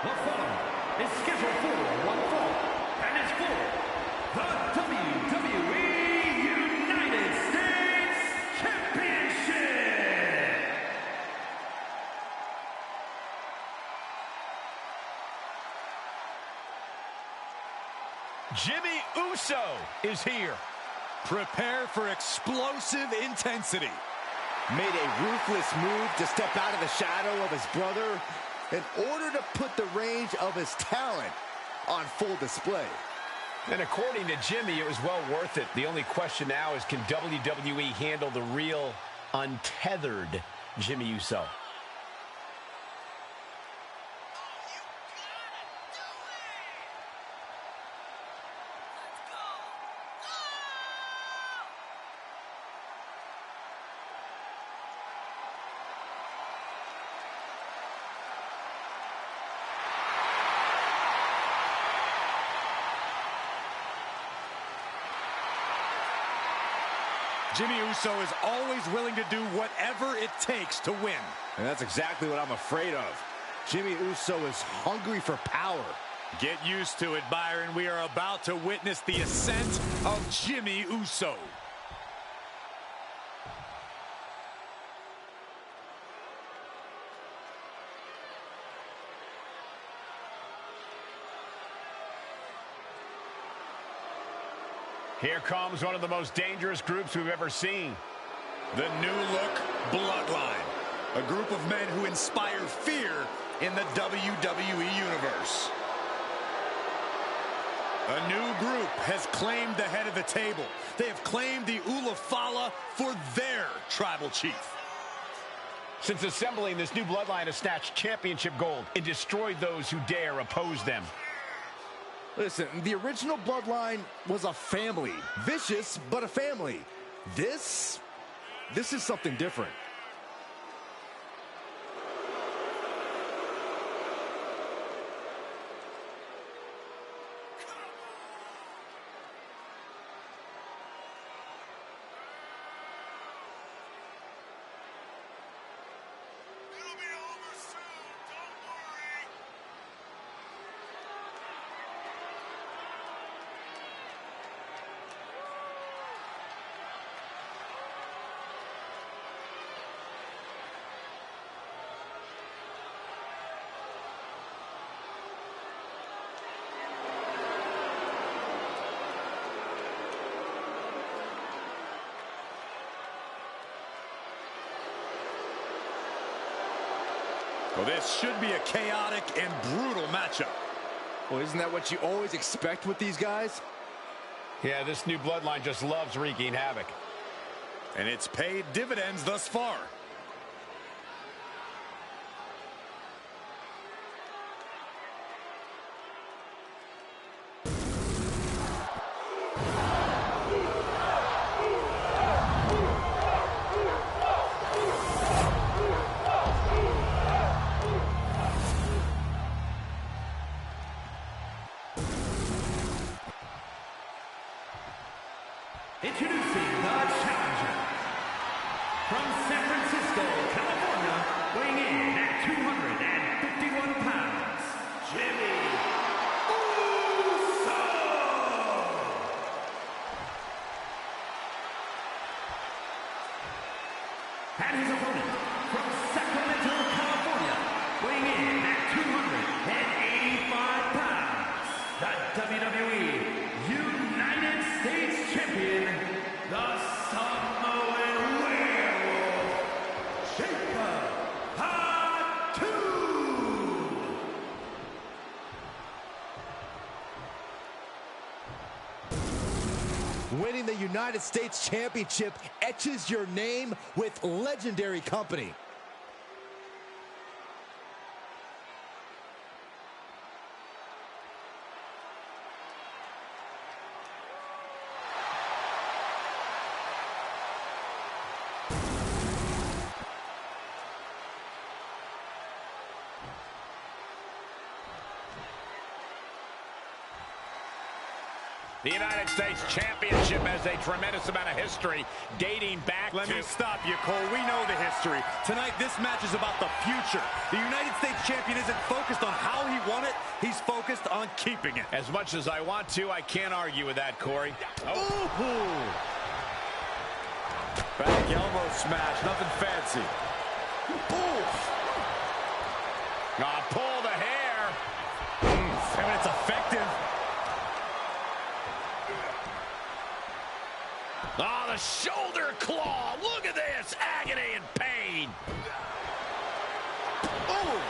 The following is scheduled for one fall, and is for the WWE United States Championship. Jimmy Uso is here. Prepare for explosive intensity. Made a ruthless move to step out of the shadow of his brother in order to put the range of his talent on full display. And according to Jimmy, it was well worth it. The only question now is, can WWE handle the real, untethered Jimmy Uso? Jimmy Uso is always willing to do whatever it takes to win. And that's exactly what I'm afraid of. Jimmy Uso is hungry for power. Get used to it, Byron. We are about to witness the ascent of Jimmy Uso. Here comes one of the most dangerous groups we've ever seen. The new look Bloodline. A group of men who inspire fear in the WWE Universe. A new group has claimed the head of the table. They have claimed the Ulafala for their tribal chief. Since assembling, this new Bloodline has snatched championship gold and destroyed those who dare oppose them. Listen, the original Bloodline was a family. Vicious, but a family. This is something different. Well, this should be a chaotic and brutal matchup. Well, isn't that what you always expect with these guys? Yeah, this new Bloodline just loves wreaking havoc. And it's paid dividends thus far. Introducing the challenger from San Francisco, California, weighing in at 251 pounds, Jimmy Uso. And his opponent from Sacramento, California, weighing in at 285 pounds, the WWE United States Champion, the Samoan Werewolf, Shaper Hatu. Winning the United States Championship etches your name with legendary company. The United States Championship has a tremendous amount of history dating back Let me stop you, Cole. We know the history. Tonight, this match is about the future. The United States Champion isn't focused on how he won it. He's focused on keeping it. As much as I want to, I can't argue with that, Corey. Oh. Back elbow smash. Nothing fancy. Oof. Pull the hair. I mean, it's effective. The shoulder claw. Look at this. Agony and pain. Oh.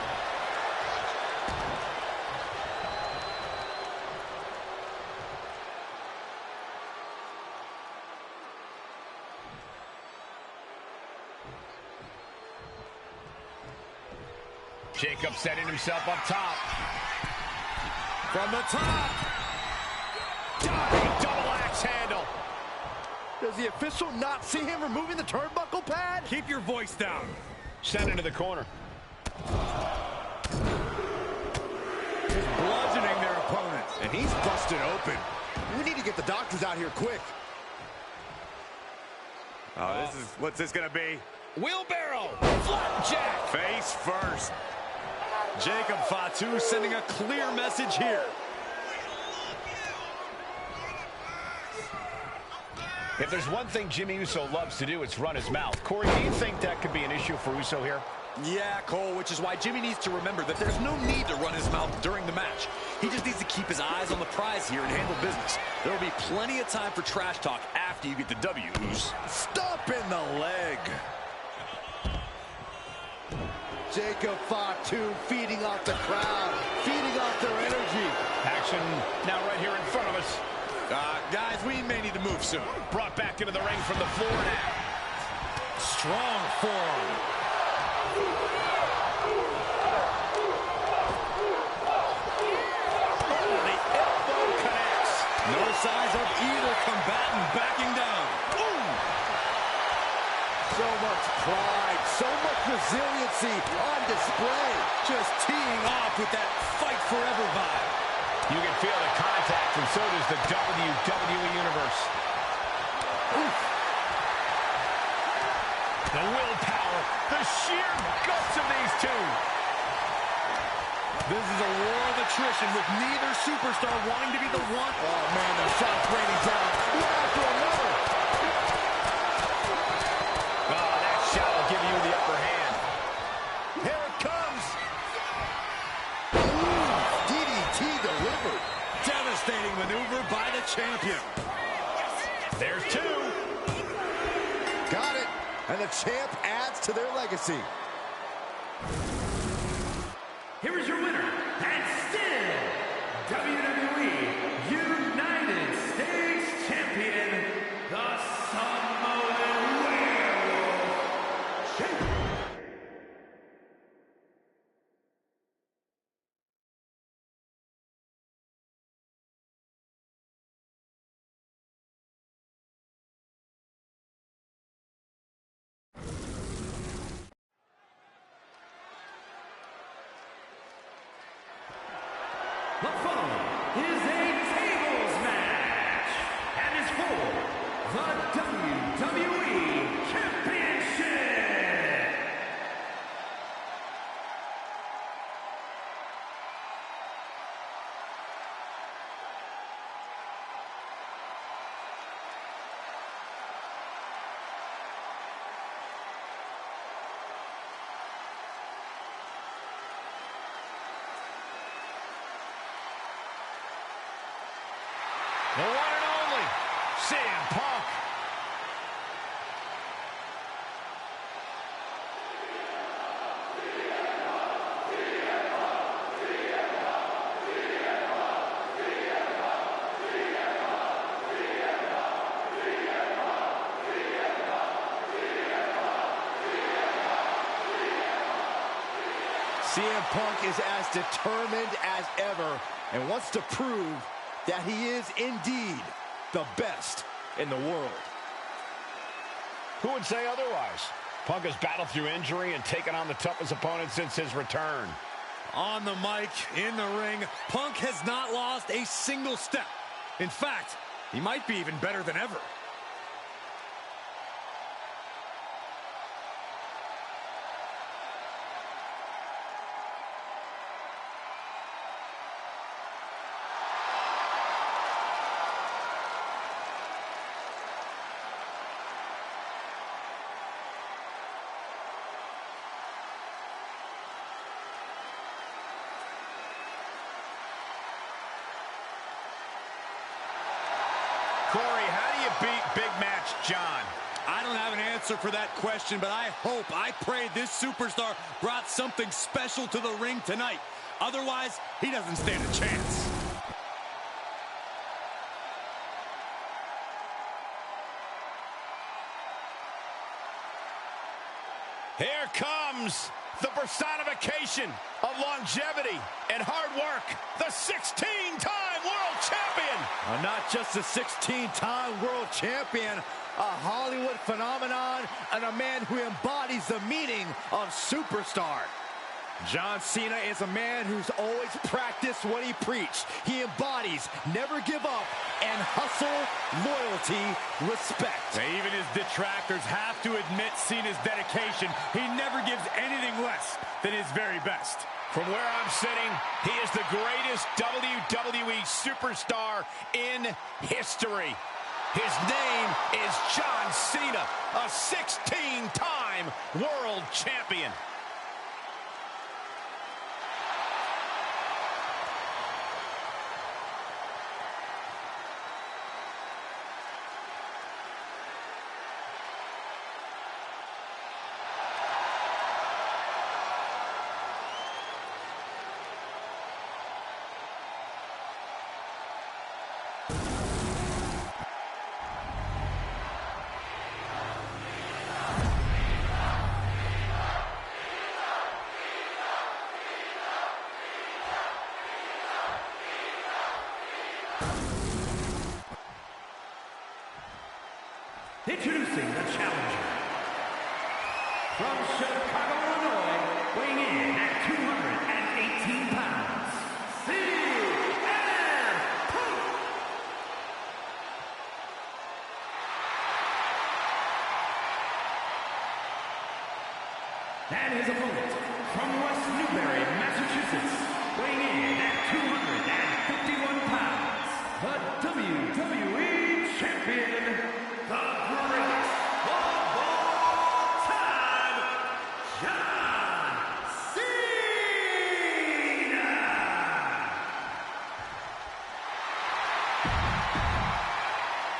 Jacob setting himself up top. From the top. Diving double axe handle. Does the official not see him removing the turnbuckle pad? Keep your voice down. Sent into the corner. Just bludgeoning their opponent. And he's busted open. We need to get the doctors out here quick. Oh, what's this gonna be? Wheelbarrow. Flapjack. Face first. Jacob Fatu sending a clear message here. If there's one thing Jimmy Uso loves to do, it's run his mouth. Corey, do you think that could be an issue for Uso here? Yeah, Cole, which is why Jimmy needs to remember that there's no need to run his mouth during the match. He just needs to keep his eyes on the prize here and handle business. There will be plenty of time for trash talk after you get the W. Stop in the leg. Jacob Fatu feeding off the crowd, feeding off their energy. Action now right here in front of us. Guys, we may need to move soon. Brought back into the ring from the floor now. Strong forearm. The elbow connects. No signs of either combatant backing down. Boom! So much pride, so much resiliency on display. Just teeing off with that fight forever vibe. You can feel the contact, and so does the WWE Universe. Oof. The willpower, the sheer guts of these two. This is a war of attrition with neither superstar wanting to be the one. Oh, man, the shots raining down. One after another. Oh, that shot will give you the upper hand. Here it comes. Ooh, DDT delivered. Devastating maneuver by the champion. There's two. Got it. And the champ adds to their legacy. Here is your winner, and still WWE United States Champion, the Samoan Werewolf Champion. The following is a tables match and is for the WWE Championship. The one and only CM Punk. CM Punk is as determined as ever and wants to prove that he is indeed the best in the world. Who would say otherwise? Punk has battled through injury and taken on the toughest opponent since his return. On the mic, in the ring, Punk has not lost a single step. In fact, he might be even better than ever. Corey, how do you beat Big Match John? I don't have an answer for that question, but I pray this superstar brought something special to the ring tonight. Otherwise, he doesn't stand a chance. Here comes the personification of longevity and hard work, the 16-time world champion. Not just a 16-time world champion, a Hollywood phenomenon, and a man who embodies the meaning of superstar. John Cena is a man who's always practiced what he preached. He embodies never give up and hustle, loyalty, respect. Now, even his detractors have to admit Cena's dedication. He never gives anything less than his very best. From where I'm sitting, he is the greatest WWE superstar in history. His name is John Cena, a 16-time world champion. Introducing the challenger. From Chicago, Illinois, weighing in at 218 pounds, CM Punk. And his opponent, from West Newbury, Massachusetts, weighing in at 251 pounds, the WWE Champion, the greatest of all time, John Cena!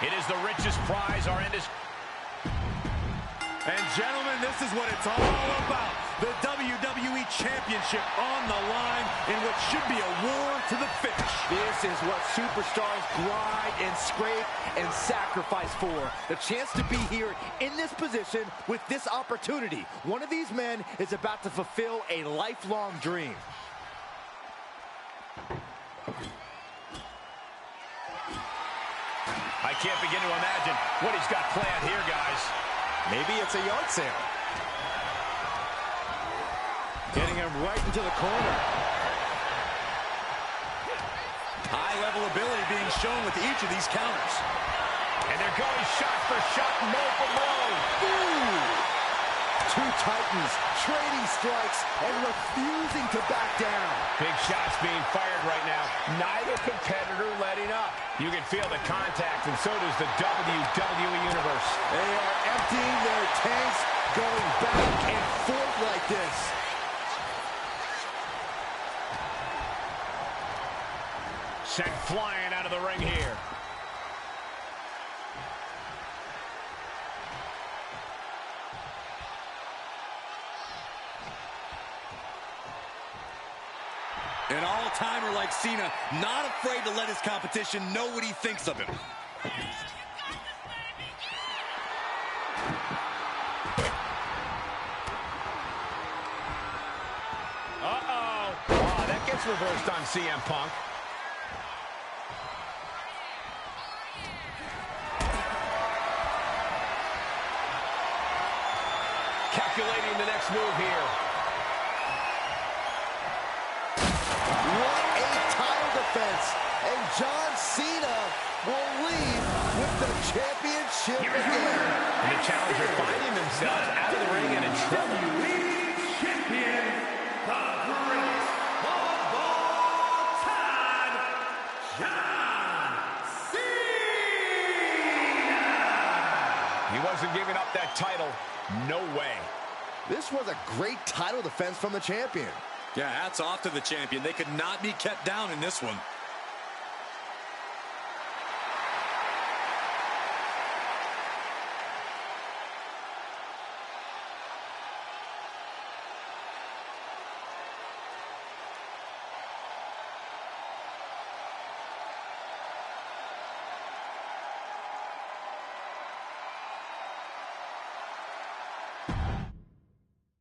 It is the richest prize our industry. And gentlemen, this is what it's all about. The WWE Championship on the line in what should be a war to the finish. This is what superstars grind and scrape and sacrifice for. The chance to be here in this position with this opportunity. One of these men is about to fulfill a lifelong dream. I can't begin to imagine what he's got planned here, guys. Maybe it's a yard sale. Getting him right into the corner. High-level ability being shown with each of these counters. And they're going shot for shot, blow for blow. Ooh. Two titans trading strikes and refusing to back down. Big shots being fired right now. Neither competitor letting up. You can feel the contact, and so does the WWE Universe. They are emptying their tanks, going back and forth like this. Sent flying out of the ring here. An all-timer like Cena, not afraid to let his competition know what he thinks of him. Uh-oh. Oh, that gets reversed on CM Punk. Calculating the next move here. What a title defense. And John Cena will leave with the championship again. And the challenger finding themselves out of the ring and in trouble. WWE Champion, the greatest of all time, John Cena! He wasn't giving up that title. No way. This was a great title defense from the champion. Yeah, hats off to the champion. They could not be kept down in this one.